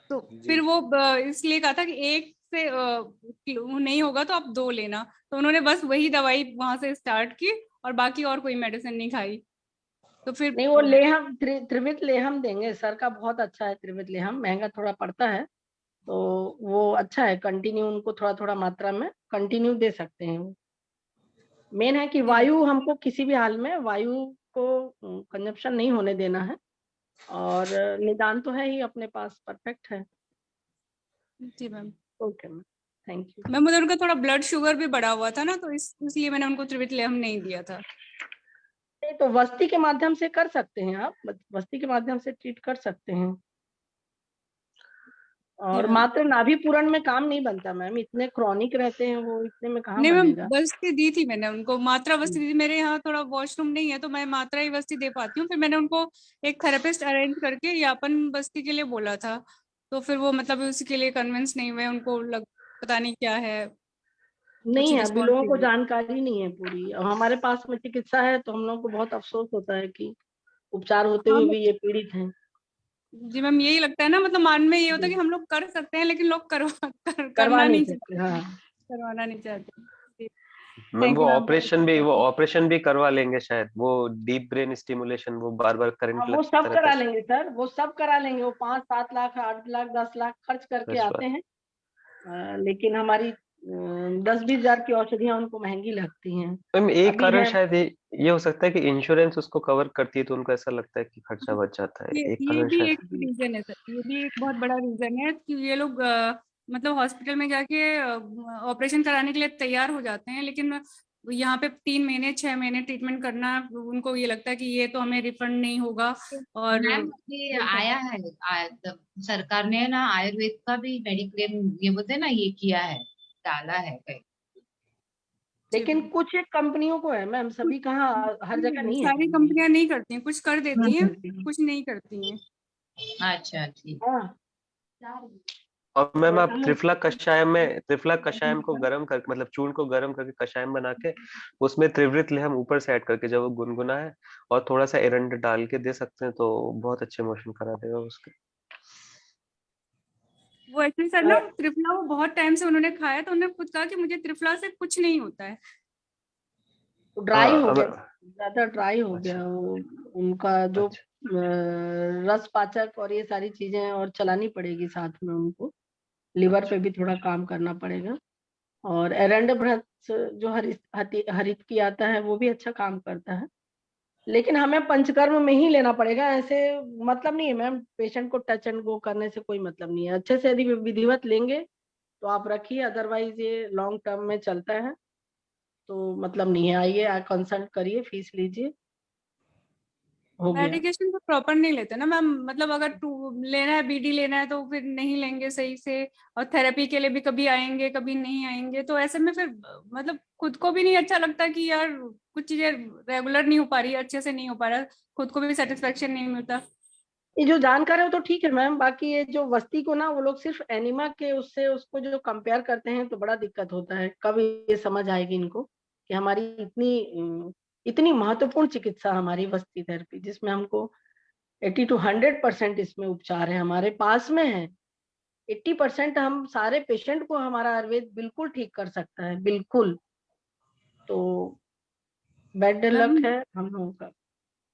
तो फिर वो इसलिए कहा था कि एक से नहीं होगा तो आप 2 लेना, तो उन्होंने बस वही दवाई वहां से स्टार्ट की, और बाकी और कोई मेडिसिन नहीं खाई। तो फिर नहीं, वो लेहम त्रिवित लेहम देंगे, सर का बहुत अच्छा है त्रिवित लेहम, महंगा थोड़ा पड़ता है, तो वो अच्छा है, कंटिन्यू उनको थोड़ा थोड़ा मात्रा में कंटिन्यू दे सकते हैं। मेन है कि वायु हमको किसी भी हाल में वायु को कंजप्शन नहीं होने देना है, और निदान तो है ही अपने पास, परफेक्ट है। जी ma'am. Okay ma'am, thank you. Ma'am उधर उनका थोड़ा ब्लड शुगर भी बढ़ा हुआ था ना, तो इसलिए मैंने उनको त्रिवितलेहम नहीं दिया था। नहीं तो वस्ती के माध्यम से कर सकते हैं आप, वस्ती के माध्यम से ट्रीट कर सकते हैं, जी और मैम। मात्र नाभि पूरण में काम नहीं बनता मैम, इतने क्रॉनिक रहते हैं वो, इतने में कहाँ नहीं मैम बनेगा। बस्ती दी थी मैंने उनको, मात्रा बस्ती दी थी, मेरे यहाँ थोड़ा वॉशरूम नहीं है तो मैं मात्रा ही बस्ती दे पाती हूँ, फिर मैंने उनको एक थेरेपिस्ट अरेंज करके यापन बस्ती के लिए बोला था, तो फिर वो मतलब उसी के लिए कन्विंस नहीं हुए, उनको पता नहीं क्या है, कुछ नहीं है, अभी रिस्पॉन्स लोगों नहीं को मिला। जानकारी नहीं है पूरी, और हमारे पास में चिकित्सा है तो हम लोग को बहुत अफसोस होता है कि उपचार होते हाँ हुए भी ये पीड़ित हैं। जी मैम यही लगता है ना, मतलब मन में ये होता है जी, कि हम लोग कर सकते हैं, लेकिन लोग करवा करना नहीं नहीं सकते, चाहते, हाँ। करवाना नहीं चाहते। Ma'am thank you ma'am. वो ऑपरेशन भी करवा लेंगे शायद, वो डीप ब्रेन स्टिमुलेशन, वो बार बार हाँ, करंट वो लगता सब रहता करा है। लेंगे सर, वो सब करा लेंगे, वो 5-7 लाख 8 लाख 10 लाख खर्च करके बस आते हैं, लेकिन हमारी 10-20 हजार की औषधियां उनको महंगी लगती हैं। मैम एक अभी कारण है, शायद ये हो सकता है कि इंश्योरेंस उसको कवर करती है, तो उनको ऐसा लगता है कि खर्चा बच जाता है, एक ये कारण भी शायद। एक रीजन है सर, ये भी एक बहुत बड़ा रीजन है कि ये लोग मतलब हॉस्पिटल में जाके ऑपरेशन कराने के लिए तैयार हो जाते हैं, लेकिन यहाँ पे 3 महीने 6 महीने ट्रीटमेंट करना, उनको ये लगता है कि ये तो हमें रिफंड नहीं होगा, और मैम अभी आया है सरकार ने ना आयुर्वेद का भी मेडिक्लेम ये बोलते हैं ना ये किया है, डाला है कहीं। लेकिन कुछ एक कंपनियों को है मैम, सभी कहाँ, हर जगह नहीं है। सारी कंपनियां नहीं करती हैं, कुछ कर देती हैं, करती हैं। कुछ नहीं करती हैं। अच्छा ठीक। हाँ, और मैम आप बताओ। त्रिफला कषायम को गर्म कर, मतलब चूर्ण को गर्म करके कषायम बना के उसमें त्रिवृत लेहम ऊपर से ऐड करके, जब वो गुनगुना है और थोड़ा सा एरंड डाल के दे सकते हैं, तो बहुत अच्छे मोशन करा देगा उसके। वो एक्चुअली सर ना त्रिफला वो बहुत टाइम से उन्होंने खाया, तो उन्होंने खुद कहा कि मुझे त्रिफला से कुछ नहीं होता है। ड्राई हो अब गया, ज्यादा ड्राई हो अच्छा गया वो, उनका जो अच्छा रस पाचक और ये सारी चीजें और चलानी पड़ेगी साथ में उनको, लिवर पे भी थोड़ा काम करना पड़ेगा। और एरंडभ्रत जो हरित की आता है वो भी अच्छा काम करता है, लेकिन हमें पंचकर्म में ही लेना पड़ेगा। ऐसे मतलब नहीं है मैम, पेशेंट को टच एंड गो करने से कोई मतलब नहीं है। अच्छे से यदि विधिवत लेंगे तो आप रखिए, अदरवाइज ये लॉन्ग टर्म में चलता है तो मतलब नहीं है। आइए, कंसल्ट करिए, फीस लीजिए, हो गया। मेडिकेशन तो प्रॉपर नहीं लेते ना मैम, मतलब अगर टू लेना है, बीडी लेना है तो फिर नहीं लेंगे सही से, और थेरेपी के लिए भी कभी आएंगे कभी नहीं आएंगे, तो ऐसे में फिर मतलब खुद को भी नहीं अच्छा लगता कि यार कुछ चीजें रेगुलर नहीं हो पा रही, अच्छे से नहीं हो पा रहा, खुद को भी सेटिस्फेक्शन नहीं मिलता। ये जो जानकार है वो तो ठीक है मैम, बाकी ये जो वस्ती को ना, वो लोग सिर्फ एनिमा के उससे उसको जो कंपेयर करते हैं तो बड़ा दिक्कत होता है। कब ये समझ आएगी इनको कि हमारी इतनी महत्वपूर्ण चिकित्सा हमारी वस्ती थेरेपी, जिसमें हमको 80 to 100% इसमें उपचार है, हमारे पास में है। 80% हम सारे पेशेंट को हमारा आयुर्वेद बिल्कुल ठीक कर सकता है, बिल्कुल। तो बेड लक मैम है हम लोगों का।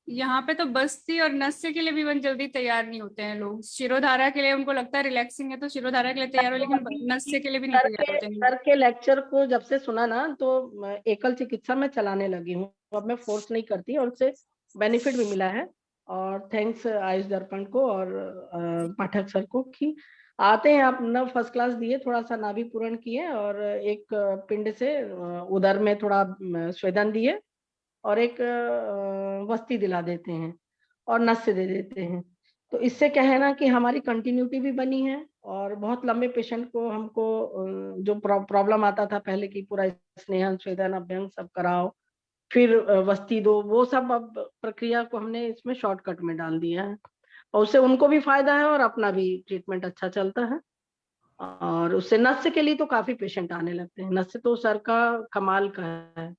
यहाँ पे तो बस्ती और नस्य के लिए भी वन जल्दी तैयार नहीं होते हैं लोग। शिरोधारा के लिए उनको लगता है रिलैक्सिंग है तो शिरोधारा के लिए तैयार हो, लेकिन नस्य के लिए भी नहीं तैयार होते हैं। सर के लेक्चर को जब से सुना ना, तो मैं एकल चिकित्सा में चलाने लगी हूँ। अब मैं फोर्स नहीं करती और उससे बेनिफिट भी मिला है। और थैंक्स आयुष दर्पण को और पाठक सर को कि आते हैं आप ना, फर्स्ट क्लास दिए, थोड़ा सा नाभि पूरण किए और एक पिंड से उदर में थोड़ा स्वेदन दिए और एक वस्ती दिला देते हैं और नस दे देते हैं। तो इससे क्या है ना कि हमारी कंटिन्यूटी भी बनी है, और बहुत लंबे पेशेंट को हमको जो प्रॉब्लम आता था पहले की, पूरा स्नेहन स्वेदन अभ्यंग सब कराओ फिर वस्ती दो, वो सब अब प्रक्रिया को हमने इसमें शॉर्टकट में डाल दिया है, और उससे उनको भी फायदा है और अपना भी ट्रीटमेंट अच्छा चलता है। और उससे नस्य के लिए तो काफी पेशेंट आने लगते हैं। नस्य तो सर का कमाल का है।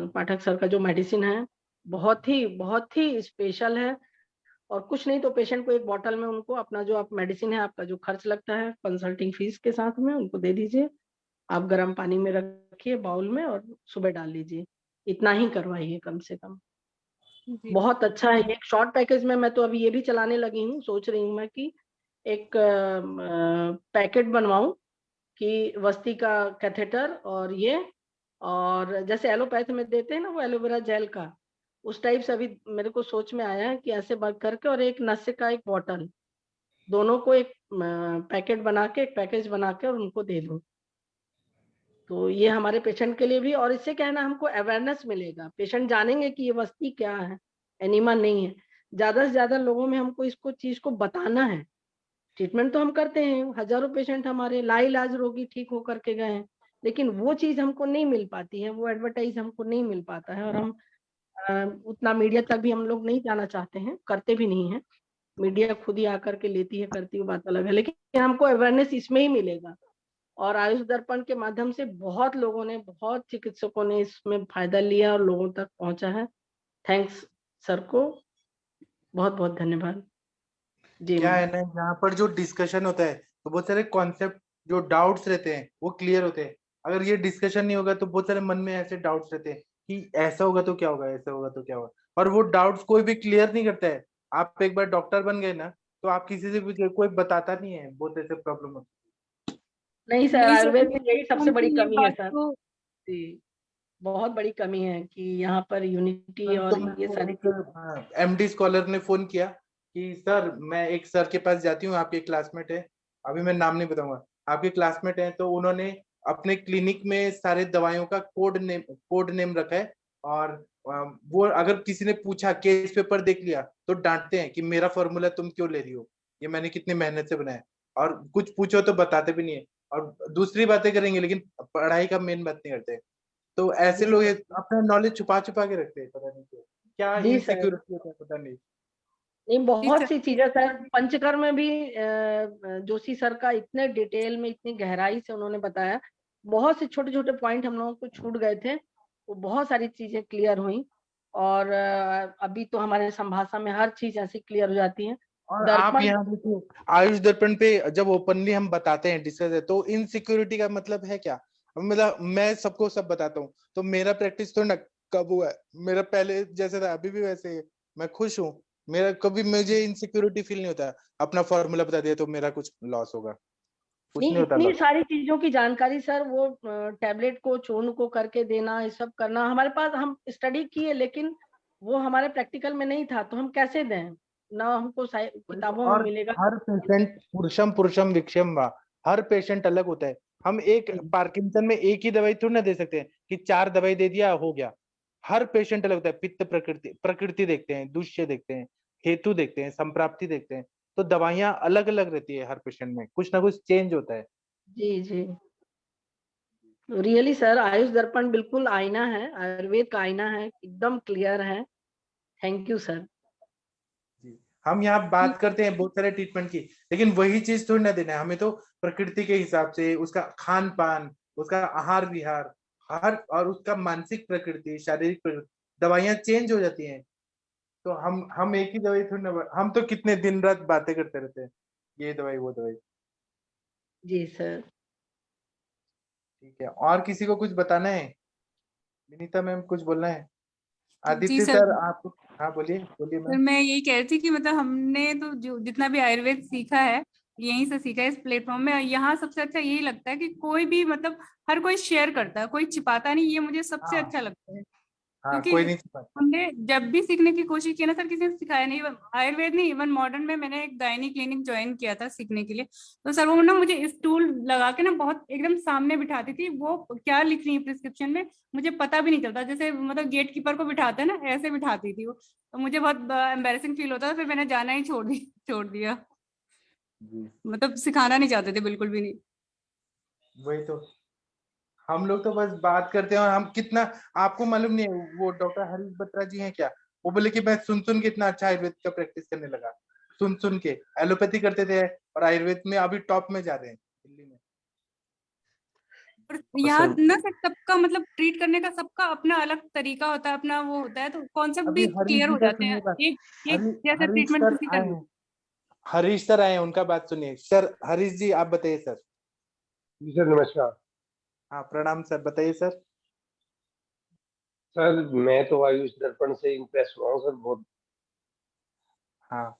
पाठक सर का जो मेडिसिन है बहुत ही स्पेशल है। और कुछ नहीं तो पेशेंट को एक बोतल में उनको अपना जो आप मेडिसिन है, आपका जो खर्च लगता है कंसल्टिंग फीस के साथ में, उनको दे दीजिए। आप गर्म पानी में रखिए बाउल में और सुबह डाल लीजिए, इतना ही करवाइए कम से कम। जी। बहुत अच्छा है। एक शॉर्ट पैकेज में मैं तो अभी ये भी चलाने लगी हूँ, सोच रही हूँ मैं कि एक पैकेट बनवाऊं कि वस्ती का कैथेटर और ये, और जैसे एलोपैथ में देते हैं ना वो एलोवेरा जेल का, उस टाइप से अभी मेरे को सोच में आया है कि ऐसे बंद करके और एक नस्य का एक बॉटल, दोनों को एक पैकेट बना के, एक पैकेज बना के और उनको दे दूं। तो ये हमारे पेशेंट के लिए भी, और इससे क्या है ना, हमको अवेयरनेस मिलेगा, पेशेंट जानेंगे कि ये वस्ती क्या है, एनीमा नहीं है। ज्यादा से ज्यादा लोगों में हमको इसको चीज को बताना है। ट्रीटमेंट तो हम करते हैं, हजारों पेशेंट हमारे लाइलाज रोगी ठीक होकर के गए हैं, लेकिन वो चीज हमको नहीं मिल पाती है, वो एडवर्टाइज हमको नहीं मिल पाता है। और हम उतना मीडिया तक भी हम लोग नहीं जाना चाहते हैं, करते भी नहीं है। मीडिया खुद ही आकर के लेती है करती है, वो बात अलग है, लेकिन हमको अवेयरनेस इसमें ही मिलेगा। और आयुष दर्पण के माध्यम से बहुत लोगों ने, बहुत चिकित्सकों ने इसमें फायदा लिया और लोगों तक पहुंचा है। थैंक्स सर को, बहुत बहुत धन्यवाद जी। क्या है ना, यहाँ पर जो डिस्कशन होता है तो बहुत सारे कॉन्सेप्ट जो डाउट्स रहते हैं वो क्लियर होते हैं। अगर ये डिस्कशन नहीं होगा तो बहुत सारे मन में ऐसे डाउट्स रहते हैं कि ऐसा होगा तो क्या होगा, ऐसा होगा तो क्या होगा, और वो डाउट्स कोई भी क्लियर नहीं करता है। आप एक बार डॉक्टर बन गए ना तो आप किसी से भी, कोई बताता नहीं है, बहुत ऐसे प्रॉब्लम होती नहीं सर, नहीं सर, आयुर्वेद में यही सबसे बड़ी उनकी ये कमी है बात सर तो जी, बहुत बड़ी कमी है कि यहाँ पर यूनिटी है। और तो ये मेरे सारी को एक एमडी स्कॉलर ने फोन किया कि सर मैं एक सर के पास जाती हूँ, आपके क्लासमेट है, अभी मैं नाम नहीं बताऊंगा, आपके क्लासमेट है, तो उन्होंने अपने क्लिनिक में सारे दवाइयों का कोड नेम रखा है। और वो अगर किसी ने पूछा, केस पेपर देख लिया, तो डांटते हैं कि मेरा फॉर्मूला तुम क्यों ले रही हो, ये मैंने कितनी मेहनत से बनाया। और कुछ पूछो तो बताते भी नहीं है, और दूसरी बातें करेंगे लेकिन पढ़ाई का मेन बात नहीं करते। तो ऐसे जी लोग सर, अपना नॉलेज छुपा छुपा के रखते हैं, पता नहीं क्यों, क्या जी सर, इनसिक्योरिटी होता है पता नहीं। नहीं जी बहुत सर। सी चीजें सर। पंचकर्म में भी जोशी सर का इतने डिटेल में, इतनी गहराई से उन्होंने बताया, बहुत से छोटे छोटे पॉइंट हम लोगों को छूट गए थे, वो बहुत सारी चीजें क्लियर हुई। और अभी तो हमारे संभाषा में हर चीज ऐसी क्लियर हो जाती है। और आप दर्पण यहाँ देखिए आयुष दर्पण पे जब ओपनली हम बताते हैं डिस्कस है तो इनसिक्योरिटी का मतलब है क्या? मतलब मैं सबको सब बताता हूँ तो मेरा प्रैक्टिस तो ना कब हुआ है, मेरा पहले जैसे था अभी भी वैसे ही है। मैं खुश हूँ, मेरा कभी मुझे इनसिक्योरिटी फील नहीं होता। अपना फॉर्मूला बता दिया तो मेरा कुछ लॉस होगा, कुछ नहीं, नहीं होता इतनी लॉस। सारी चीजों की जानकारी सर, वो टैबलेट को चूर्ण को करके देना, ये सब करना हमारे पास, हम स्टडी किए लेकिन वो हमारे प्रैक्टिकल में नहीं था, तो हम कैसे दें? ना हमको किताबों में और मिलेगा। हर पेशेंट पुरुषम पुरुषम विक्षम वा, हर पेशेंट अलग होता है। हम एक पार्किंसन में एक ही दवाई थोड़ी ना दे सकते हैं कि 4 दवाई दे दिया हो गया। हर पेशेंट अलग होता है। पित्त प्रकृति प्रकृति देखते हैं, दुष्य देखते हैं, हेतु देखते हैं, संप्राप्ति देखते हैं। तो दवाइयां अलग अलग रहती है हर पेशेंट में, कुछ ना कुछ चेंज होता है। जी जी, रियली सर, आयुष दर्पण बिल्कुल आईना है, आयुर्वेद का आईना है, एकदम क्लियर है। Thank you sir. जी। हम यहाँ बात करते हैं बहुत सारे ट्रीटमेंट की, लेकिन वही चीज थोड़ी ना देना है हमें। तो प्रकृति के हिसाब से उसका खान पान, उसका आहार विहार, हर और उसका मानसिक प्रकृति, शारीरिक प्रकृति, दवाइयां चेंज हो जाती हैं। तो हम एक ही दवाई थोड़ी ना, हम तो कितने दिन रात बातें करते रहते हैं, ये दवाई वो दवाई। जी सर। ठीक है, और किसी को कुछ बताना है? विनीता मैम कुछ बोलना है? जी आदित्य सर। सर आप, हाँ बोलिए बोलिए सर मैम। मैं यही कह रही थी कि मतलब हमने तो जो जितना भी आयुर्वेद सीखा है यहीं से सीखा है, इस प्लेटफॉर्म में। यहाँ सबसे अच्छा यही लगता है कि कोई भी मतलब हर कोई शेयर करता है, कोई छिपाता नहीं, ये मुझे सबसे हाँ अच्छा लगता है। हाँ, क्योंकि कोई नहीं छिपा। हमने जब भी सीखने की कोशिश की ना सर, किसी ने सिखाया नहीं। आयुर्वेद नहीं, इवन मॉडर्न में मैंने एक गायनी क्लिनिक ज्वाइन किया था सीखने के लिए। तो सर वो ना मुझे स्टूल लगा के ना बहुत एकदम सामने बिठाती थी, वो क्या लिख रही है प्रिस्क्रिप्शन में मुझे पता भी नहीं चलता, जैसे मतलब गेट कीपर को बिठाते हैं ना, ऐसे बिठाती थी वो। तो मुझे बहुत एम्बेरसिंग फील होता था, फिर मैंने जाना ही छोड़ दिया। जी मतलब सिखाना नहीं चाहते थे बिल्कुल भी नहीं। वही तो, हम लोग तो बस बात करते हैं। और हम कितना, आपको मालूम नहीं है वो डॉक्टर हरीश बत्रा जी हैं क्या, वो बोले कि मैं सुन सुन के इतना अच्छा आयुर्वेद का प्रैक्टिस करने लगा। सुन सुन के एलोपैथी करते थे और आयुर्वेद में अभी टॉप में जा रहे हैं दिल्ली में। और और यहाँ सर ना सर सबका मतलब ट्रीट करने का सबका अपना अलग तरीका होता है, अपना वो होता है, तो कॉन्सेप्ट अभी भी हरीश क्लियर जी हो का जाते हैं। सुनिए बात। एक एक जैसा हरीश ट्रीटमेंट सर किसी का आए नहीं। हैं, हरीश सर आए हैं, उनका बात सुनिए। सर हरीश जी आप बताइए सर। जी सर, नमस्कार। हाँ प्रणाम सर, बताइए सर। सर मैं तो आयुष दर्पण से इम्प्रेस हुआ हूँ सर, बहुत। हाँ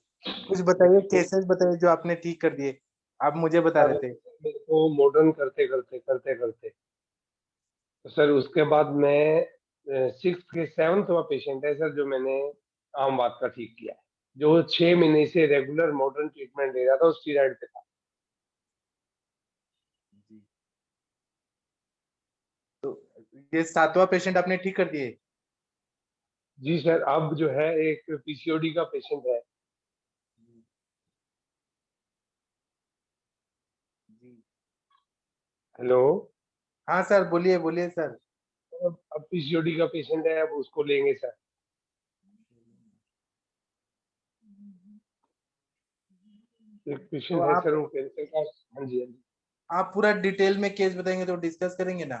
कुछ बताइए, केसेस बताइए जो आपने ठीक कर दिए, आप मुझे बता सर रहे थे। मेरे को मॉडर्न करते तो सर उसके बाद मैं 6th के 7वां पेशेंट है सर, जो मैंने आम बात का ठीक किया है, जो 6 महीने से रेगुलर मॉडर्न ट्रीटमेंट ले रहा था, उस स्टीरॉइड पे था। जी, तो ये 7वां पेशेंट आपने ठीक कर दिए? जी सर, अब जो है एक पीसीओडी का पेशेंट है। जी हेलो। हाँ सर, बोलिए बोलिए सर। अब पीसीओडी का पेशेंट है, अब उसको लेंगे सर। एक तो पेशेंट है आप सर, वो कैंसर का। हाँ जी हाँ जी। आप पूरा डिटेल में केस बताएंगे तो डिस्कस करेंगे ना।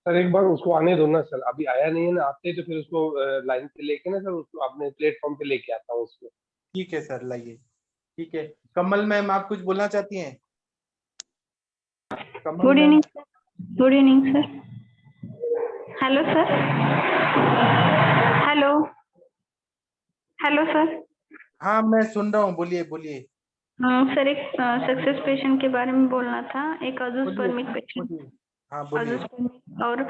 सर एक बार उसको आने दो ना सर, अभी आया नहीं है ना, आते तो फिर उसको लाइन पे लेके ना सर, उसको अपने प्लेटफॉर्म पे लेके आता हूँ उसको। ठीक है सर, लाइए। ठीक है, कमल मैम आप कुछ बोलना चाहती हैं? Kamal good ma'am. Evening sir. Good evening sir. Hello sir. Hello. Hello sir. हाँ मैं सुन रहा हूँ, बोलिए बोलिए सर एक सक्सेस पेशेंट के बारे में बोलना था। एक बोलिए अजूस्पर्मिक पेशेंट, बोलिए। हाँ बोलिए। अजूस्पर्मिक और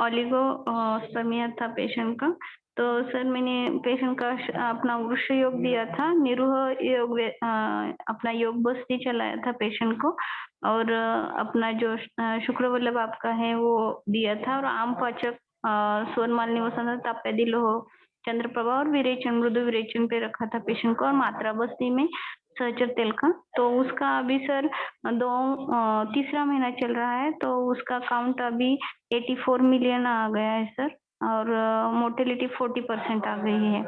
ओलिगो स्पर्मिया था पेशेंट का। तो सर मैंने पेशेंट का अपना वृक्ष योग दिया था, निरूह योग अपना योग बस्ती चलाया था पेशेंट को। और अपना जो शुक्रवल्लभ आपका है वो दिया था। और आम पाचक स्वरमालिनी वसंत ताप्यादि लोह चंद्रप्रभा और विरेचन मृदु विरेचन पे रखा था पेशेंट को, और मात्रा बस्ती में सहचर तेल का। तो उसका अभी सर तीसरा महीना चल रहा है, तो उसका काउंट अभी 84 मिलियन आ गया है सर। और मोर्टेलिटी 40% आ गई है।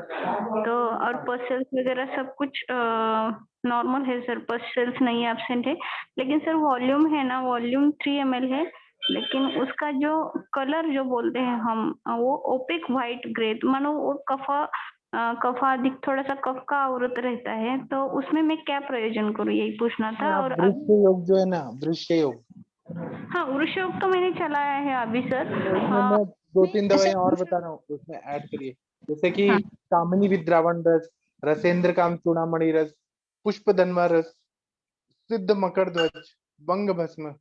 तो और पसल्स वगैरह सब कुछ नॉर्मल है सर, पसल्स नहीं एब्सेंट है। लेकिन सर वॉल्यूम है ना, वॉल्यूम 3 ml है, लेकिन उसका जो कलर जो बोलते हैं हम, वो ओपेक व्हाइट ग्रे, मानो वो कफा कफाधिक, थोड़ा सा कफ का आवृत रहता है, तो उसमें मैं क्या प्रयोजन करूँ, यही पूछना था। और वृक्ष योग जो है ना, वृक्ष योग, हाँ, वृक्ष योग तो मैंने चलाया है अभी सर। तो उसमें मैं 2-3 दवाइयां और बता रहा हूँ, उसमें ऐड करिए। जैसे कि हाँ। कामिनी विद्रावण रस, रसेंद्र काम चूड़ामणि रस, पुष्प धनवा रस, सिद्ध मकर ध्वज, बंग भस्म,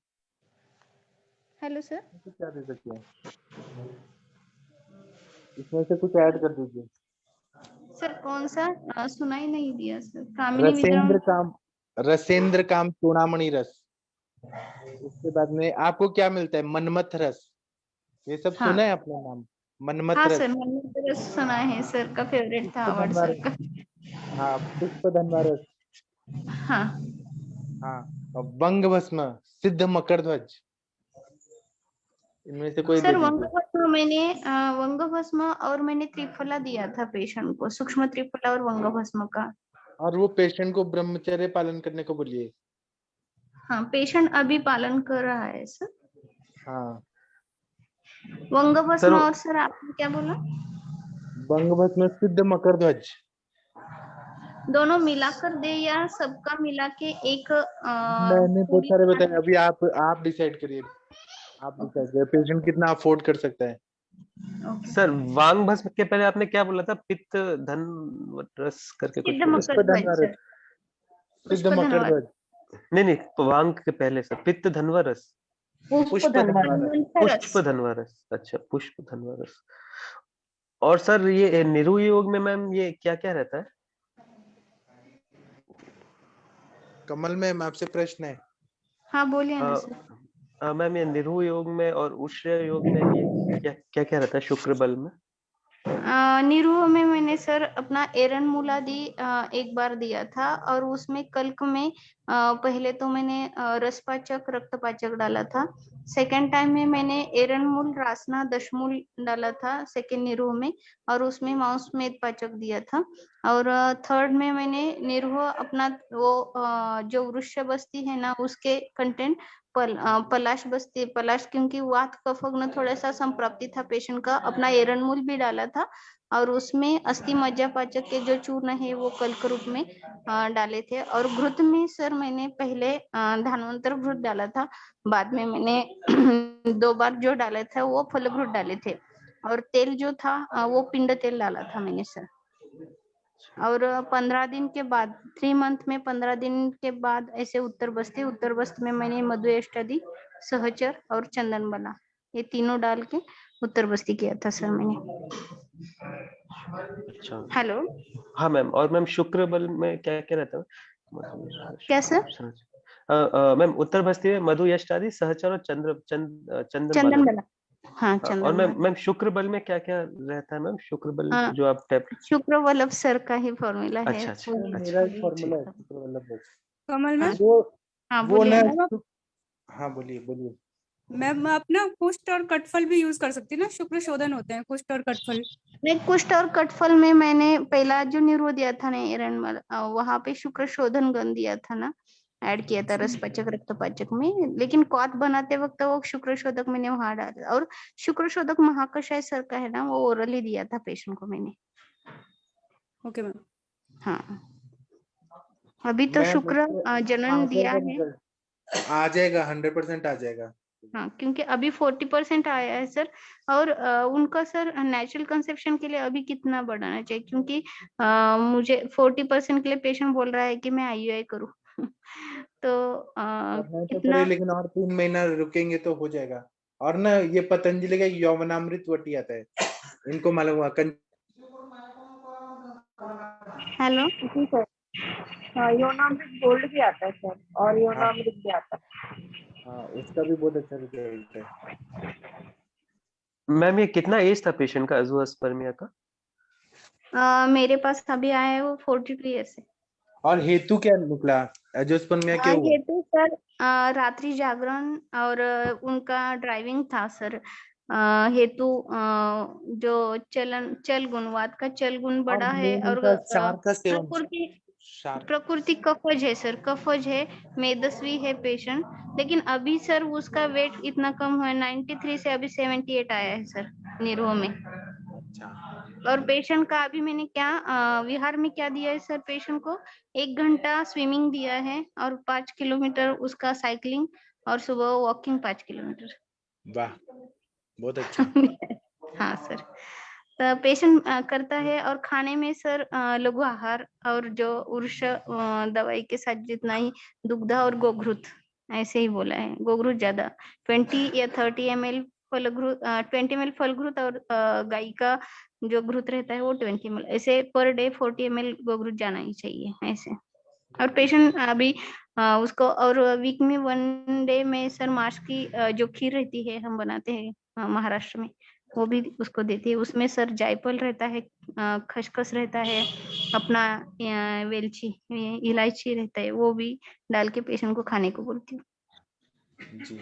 हेलो सर। कुछ क्या दे सकते हैं, इसमें से कुछ ऐड कर दीजिए। सर कौन सा? सुनाई नहीं दिया सर। कामिनी विद्रावण। रसेंद्र काम चूड़ामणि रस। उसके बाद में आपको क्या मिलता है? मनमथ रस, ये सब हाँ। सुना है अपना नाम? मनमथ हाँ रस, सर, मैंने तो सुना है, सर का फेवरेट था, पुष्प अवार्ड धनवा सर रस, का। हाँ पुष्प धनवा रस, हाँ हाँ, और बंग भस्म, सिद्ध मकर ध्वज, इनमें से कोई दे सर, वंग दीजिए। भस्म मैंने वंग भस्म और मैंने त्रिफला दिया था पेशेंट को, सूक्ष्म त्रिफला और वंग भस्म का। और वो पेशेंट को ब्रह्मचर्य पालन करने को बोलिए। हाँ, पेशेंट अभी पालन कर रहा है सर। हाँ, वंग सर भस्म और सर आपने क्या बोला? बंग भस्म, सिद्ध मकर ध्वज, दोनों मिलाकर दे या सबका मिला के एक मैंने बहुत पूरी? सारे बताए, अभी आप डिसाइड करिए, आप डिसाइड करिए पेशेंट कितना अफोर्ड कर सकता है। सर वांग भस्म के पहले आपने क्या बोला था? पित्त धन रस करके कुछ सिद्ध बोला? मकर ध्वज सर। सिद्ध पुष्प मकर धनवा, ध्वज, नहीं, वांग के पहले सर पित्त धनवा रस, पुष्प धनवा रस, पुष्प धनवा रस, अच्छा पुष्प धनवा रस। और सर ये निरू योग में मैम ये क्या क्या रहता है? कमल मैम आपसे प्रश्न है। हाँ बोलिए ना सर। मैम ये निरू योग में और उष्ण योग में ये क्या क्या रहता है शुक्र बल में? निरूह में मैंने सर अपना एरन मूलादि एक बार दिया था, और उसमें कल्क में पहले तो मैंने रसपाचक रक्तपाचक डाला था। सेकेंड टाइम में मैंने एरन मूल रासना दशमूल डाला था सेकेंड निरूह में, और उसमें मांस मेद पाचक दिया था। और थर्ड में मैंने निरूह अपना वो जो वृक्ष बस्ती है ना, उसके कंटेंट पलाश बस्ती, पलाश क्योंकि वात कफग्न थोड़ा सा संप्राप्ति था पेशेंट का, अपना एरन मूल भी डाला था। और उसमें अस्थि मज्जा पाचक के जो चूर्ण है वो कल्क रूप में डाले थे। और घृत में सर मैंने पहले धानवंतर घृत डाला था, बाद में मैंने 2 बार जो डाले थे वो फल घृत डाले थे। और तेल जो था वो पिंड तेल डाला था मैंने सर। और 15 दिन के बाद, 3 मंथ में 15 दिन के बाद ऐसे उत्तर बस्ती में मैंने मधु अष्टादि, सहचर और चंदन बना, ये तीनों डाल के उत्तर बस्ती किया था सर मैंने। अच्छा, हेलो। हाँ मैम। और मैम शुक्र बल में क्या क्या रहता है? क्या सर? मैम उत्तर बस्ती में मधु यश आदि सहचर और चंदन चंदन बला। बना। हाँ और चंदन मैम बना। मैम शुक्र बल में क्या क्या रहता है मैम? शुक्र बल हाँ, जो आप टैब। शुक्र वल्लभ सर का ही फॉर्मूला है। अच्छा अच्छा मेरा एक अच्छा फॉर्मूला है शुक्र वल्लभ बस। कमल मैम। हाँ वो बोलिए ना, ना। हाँ बोलिए। मैम अपना कुष्ठ और कटफल भी यूज कर सकती है ना, शुक्र शोधन होते हैं कुष्ठ और कटफल। नहीं, कुष्ठ और कटफल में मैंने पहला जो निरो दिया था ना एरन, वहां पे शुक्र शोधन गण दिया था ना, ऐड किया था रसपाचक रक्तपाचक में। लेकिन क्वाथ बनाते वक्त वो शुक्र शोधक मैंने वहां डाला, और शुक्र शोधक महाकषाय सर का है ना, वो ओरली दिया था पेशेंट को मैंने। Okay ma'am. हाँ, अभी तो शुक्र जनन दिया है। आ जाएगा 100% आ जाएगा। हाँ, क्योंकि अभी 40% आया है सर। और उनका सर नेचुरल कंसेप्शन के लिए अभी कितना बढ़ाना चाहिए, क्योंकि मुझे 40% के लिए पेशेंट बोल रहा है कि मैं IUI करूँ तो कितना? लेकिन और 3 महीना रुकेंगे तो हो जाएगा। और ना ये पतंजलि का यौवनामृत वटी आता है, इनको मालूम हुआ। हेलो। जी सर, हाँ योनामृत गोल्ड भी आता है सर, और योनामृत भी आता है। हाँ, उसका भी बहुत अच्छा रिजल्ट है। मैम ये कितना एज था पेशेंट का अज़ूअस्पर्मिया का? मेरे पास अभी आया है वो 42 ईयर्स है। और हेतु क्या निकला एजोस्पर्मिया क्या हुआ? हेतु सर रात्रि जागरण और उनका ड्राइविंग था सर। हेतु जो चल गुणवाद का चल गुण बड़ा है, और क्षार का सेवन, प्रकृति कफज है सर, कफज है, मेदस्वी है पेशेंट। लेकिन अभी सर उसका वेट इतना कम हुआ है, 93 से अभी 78 आया है सर निरोह में। अच्छा, और पेशेंट का अभी मैंने क्या विहार में क्या दिया है सर, पेशेंट को 1 घंटा स्विमिंग दिया है और 5 किलोमीटर उसका साइकिलिंग और सुबह वॉकिंग 5 किलोमीटर। वाह, बहुत अच्छा। हाँ सर, तो पेशेंट करता है। और खाने में सर लघु आहार और जो उर्ष दवाई के साथ जितना ही दुग्ध और गोघृत, ऐसे ही बोला है, गोघृत ज्यादा 20 या 30 ml फलघृत, 20 ml फलघृत और गाय का जो घृत रहता है वो 20 ml, ऐसे पर डे 40 ml गोघृत जाना ही चाहिए ऐसे। और पेशेंट अभी उसको, और वीक में 1 डे में सर मार्च की जो खीर रहती है हम बनाते हैं महाराष्ट्र में, वो भी उसको देती है। उसमें सर जायफल रहता है, खसखस रहता है, अपना वेलची इलायची रहता है, वो भी डाल के पेशेंट को खाने को बोलती हूँ। जी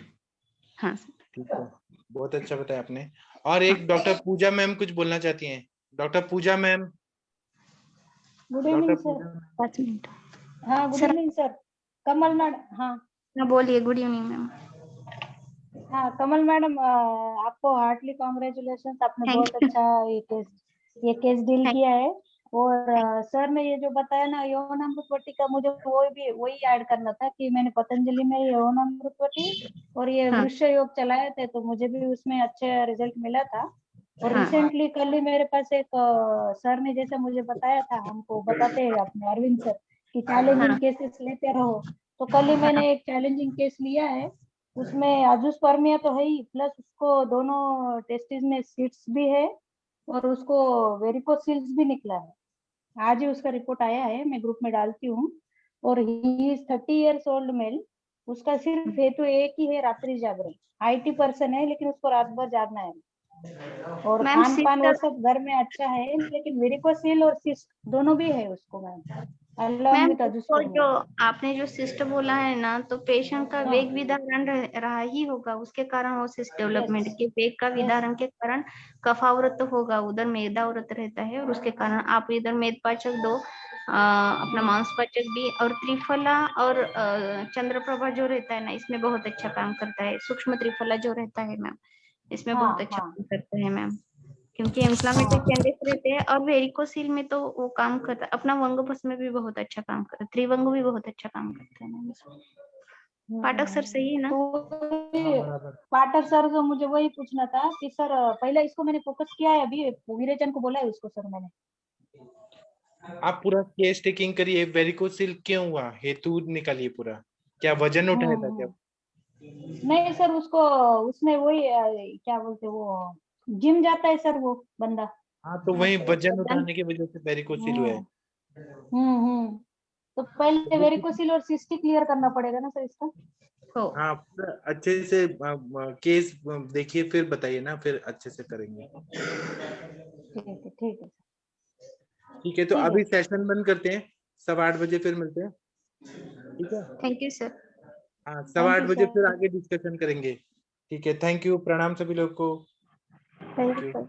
हाँ सर। ठीक है, बहुत अच्छा बताया आपने। और एक डॉक्टर पूजा मैम कुछ बोलना चाहती हैं। Doctor Pooja ma'am. Good evening sir. 5 minute. हाँ good sir evening sir. Kamal madam. हाँ बोलिए। Good evening ma'am. हाँ कमल मैडम, आपको हार्टली कॉन्ग्रेचुलेशन, आपने Thank बहुत अच्छा ये केस डील Thank- किया है। और सर ने ये जो बताया ना यौनामृतवटी का, मुझे वही ऐड करना था कि मैंने पतंजलि में यौनामृतवटी और ये हाँ वृक्ष योग चलाए थे, तो मुझे भी उसमें अच्छे रिजल्ट मिला था। और हाँ रिसेंटली कल ही मेरे पास एक सर ने जैसा मुझे बताया था, हमको बताते हैं अपने अरविंद सर कि चैलेंजिंग हाँ केसेस लेते रहो, तो कल ही मैंने एक चैलेंजिंग केस लिया है। उसमें अजूस्पर्मिया तो है ही, प्लस उसको दोनों टेस्टिस में सीट्स भी है और उसको वेरिकोसिल्स भी निकला है। आज ही उसका रिपोर्ट आया है, मैं ग्रुप में डालती हूँ। और he is 30 years old mail. उसका सिर्फ हेतु एक ही है, रात्रि जागरण। IT पर्सन है लेकिन उसको रात भर जागना है। और मैम खान पान वो सिस्टर, सब घर में अच्छा है, लेकिन वेरिकोसिल और सिस्ट दोनों भी है उसको मैम, अलॉन्ग मैम विद उसको जो अजूस्पर्मिया। आपने जो सिस्ट बोला है ना, तो पेशेंट का हाँ वेग विदारण रहा ही होगा, उसके कारण वो सिस्ट डेवलपमेंट यस के वेग का यस। विदारण के कारण कफावृत होगा, उधर मेदावृत रहता है, और उसके कारण आप इधर मेदपाचक दो, अपना मांसपाचक भी, और त्रिफला और चंद्रप्रभा जो रहता है ना, इसमें बहुत अच्छा काम करता है। सूक्ष्म त्रिफला जो रहता है मैम, इसमें हाँ बहुत अच्छा हाँ काम करता है मैम, क्योंकि इंफ्लामेटरी चेंजेस रहते हैं। और वेरिकोसिल में तो वो काम करता है, अपना वंगपस में भी बहुत अच्छा काम करता है, त्रिवंग भी बहुत अच्छा काम करता है मैम इसमें। पाठक सर सही है ना? तो पाठक सर, जो मुझे वही पूछना था कि सर पहले इसको मैंने फोकस किया है, अभी विरेचन को बोला है उसको सर मैंने। आप पूरा केस टेकिंग करिए, वेरिकोसिल क्यों हुआ, हेतु निकालिए पूरा। क्या वजन उठाया था क्या? नहीं सर, उसको उसने वही क्या बोलते वो, जिम जाता है सर वो बंदा। हाँ, तो वही वजन उठाने की वजह से वेरिकोसिल हुआ है। तो पहले वेरिकोसिल और सिस्टी क्लियर करना पड़ेगा ना सर इसका। हाँ, पूरा अच्छे से केस देखिए, फिर बताइए ना, फिर अच्छे से करेंगे। ठीक है ठीक है। ठीक है, तो ठीक है। अभी सेशन बंद करते हैं, 8:15 बजे फिर मिलते हैं। ठीक है, थैंक यू सर। हाँ, थैंक 8:15 यू बजे फिर सर। आगे डिस्कशन करेंगे। ठीक है, थैंक यू, प्रणाम सभी लोग को। Thank you sir.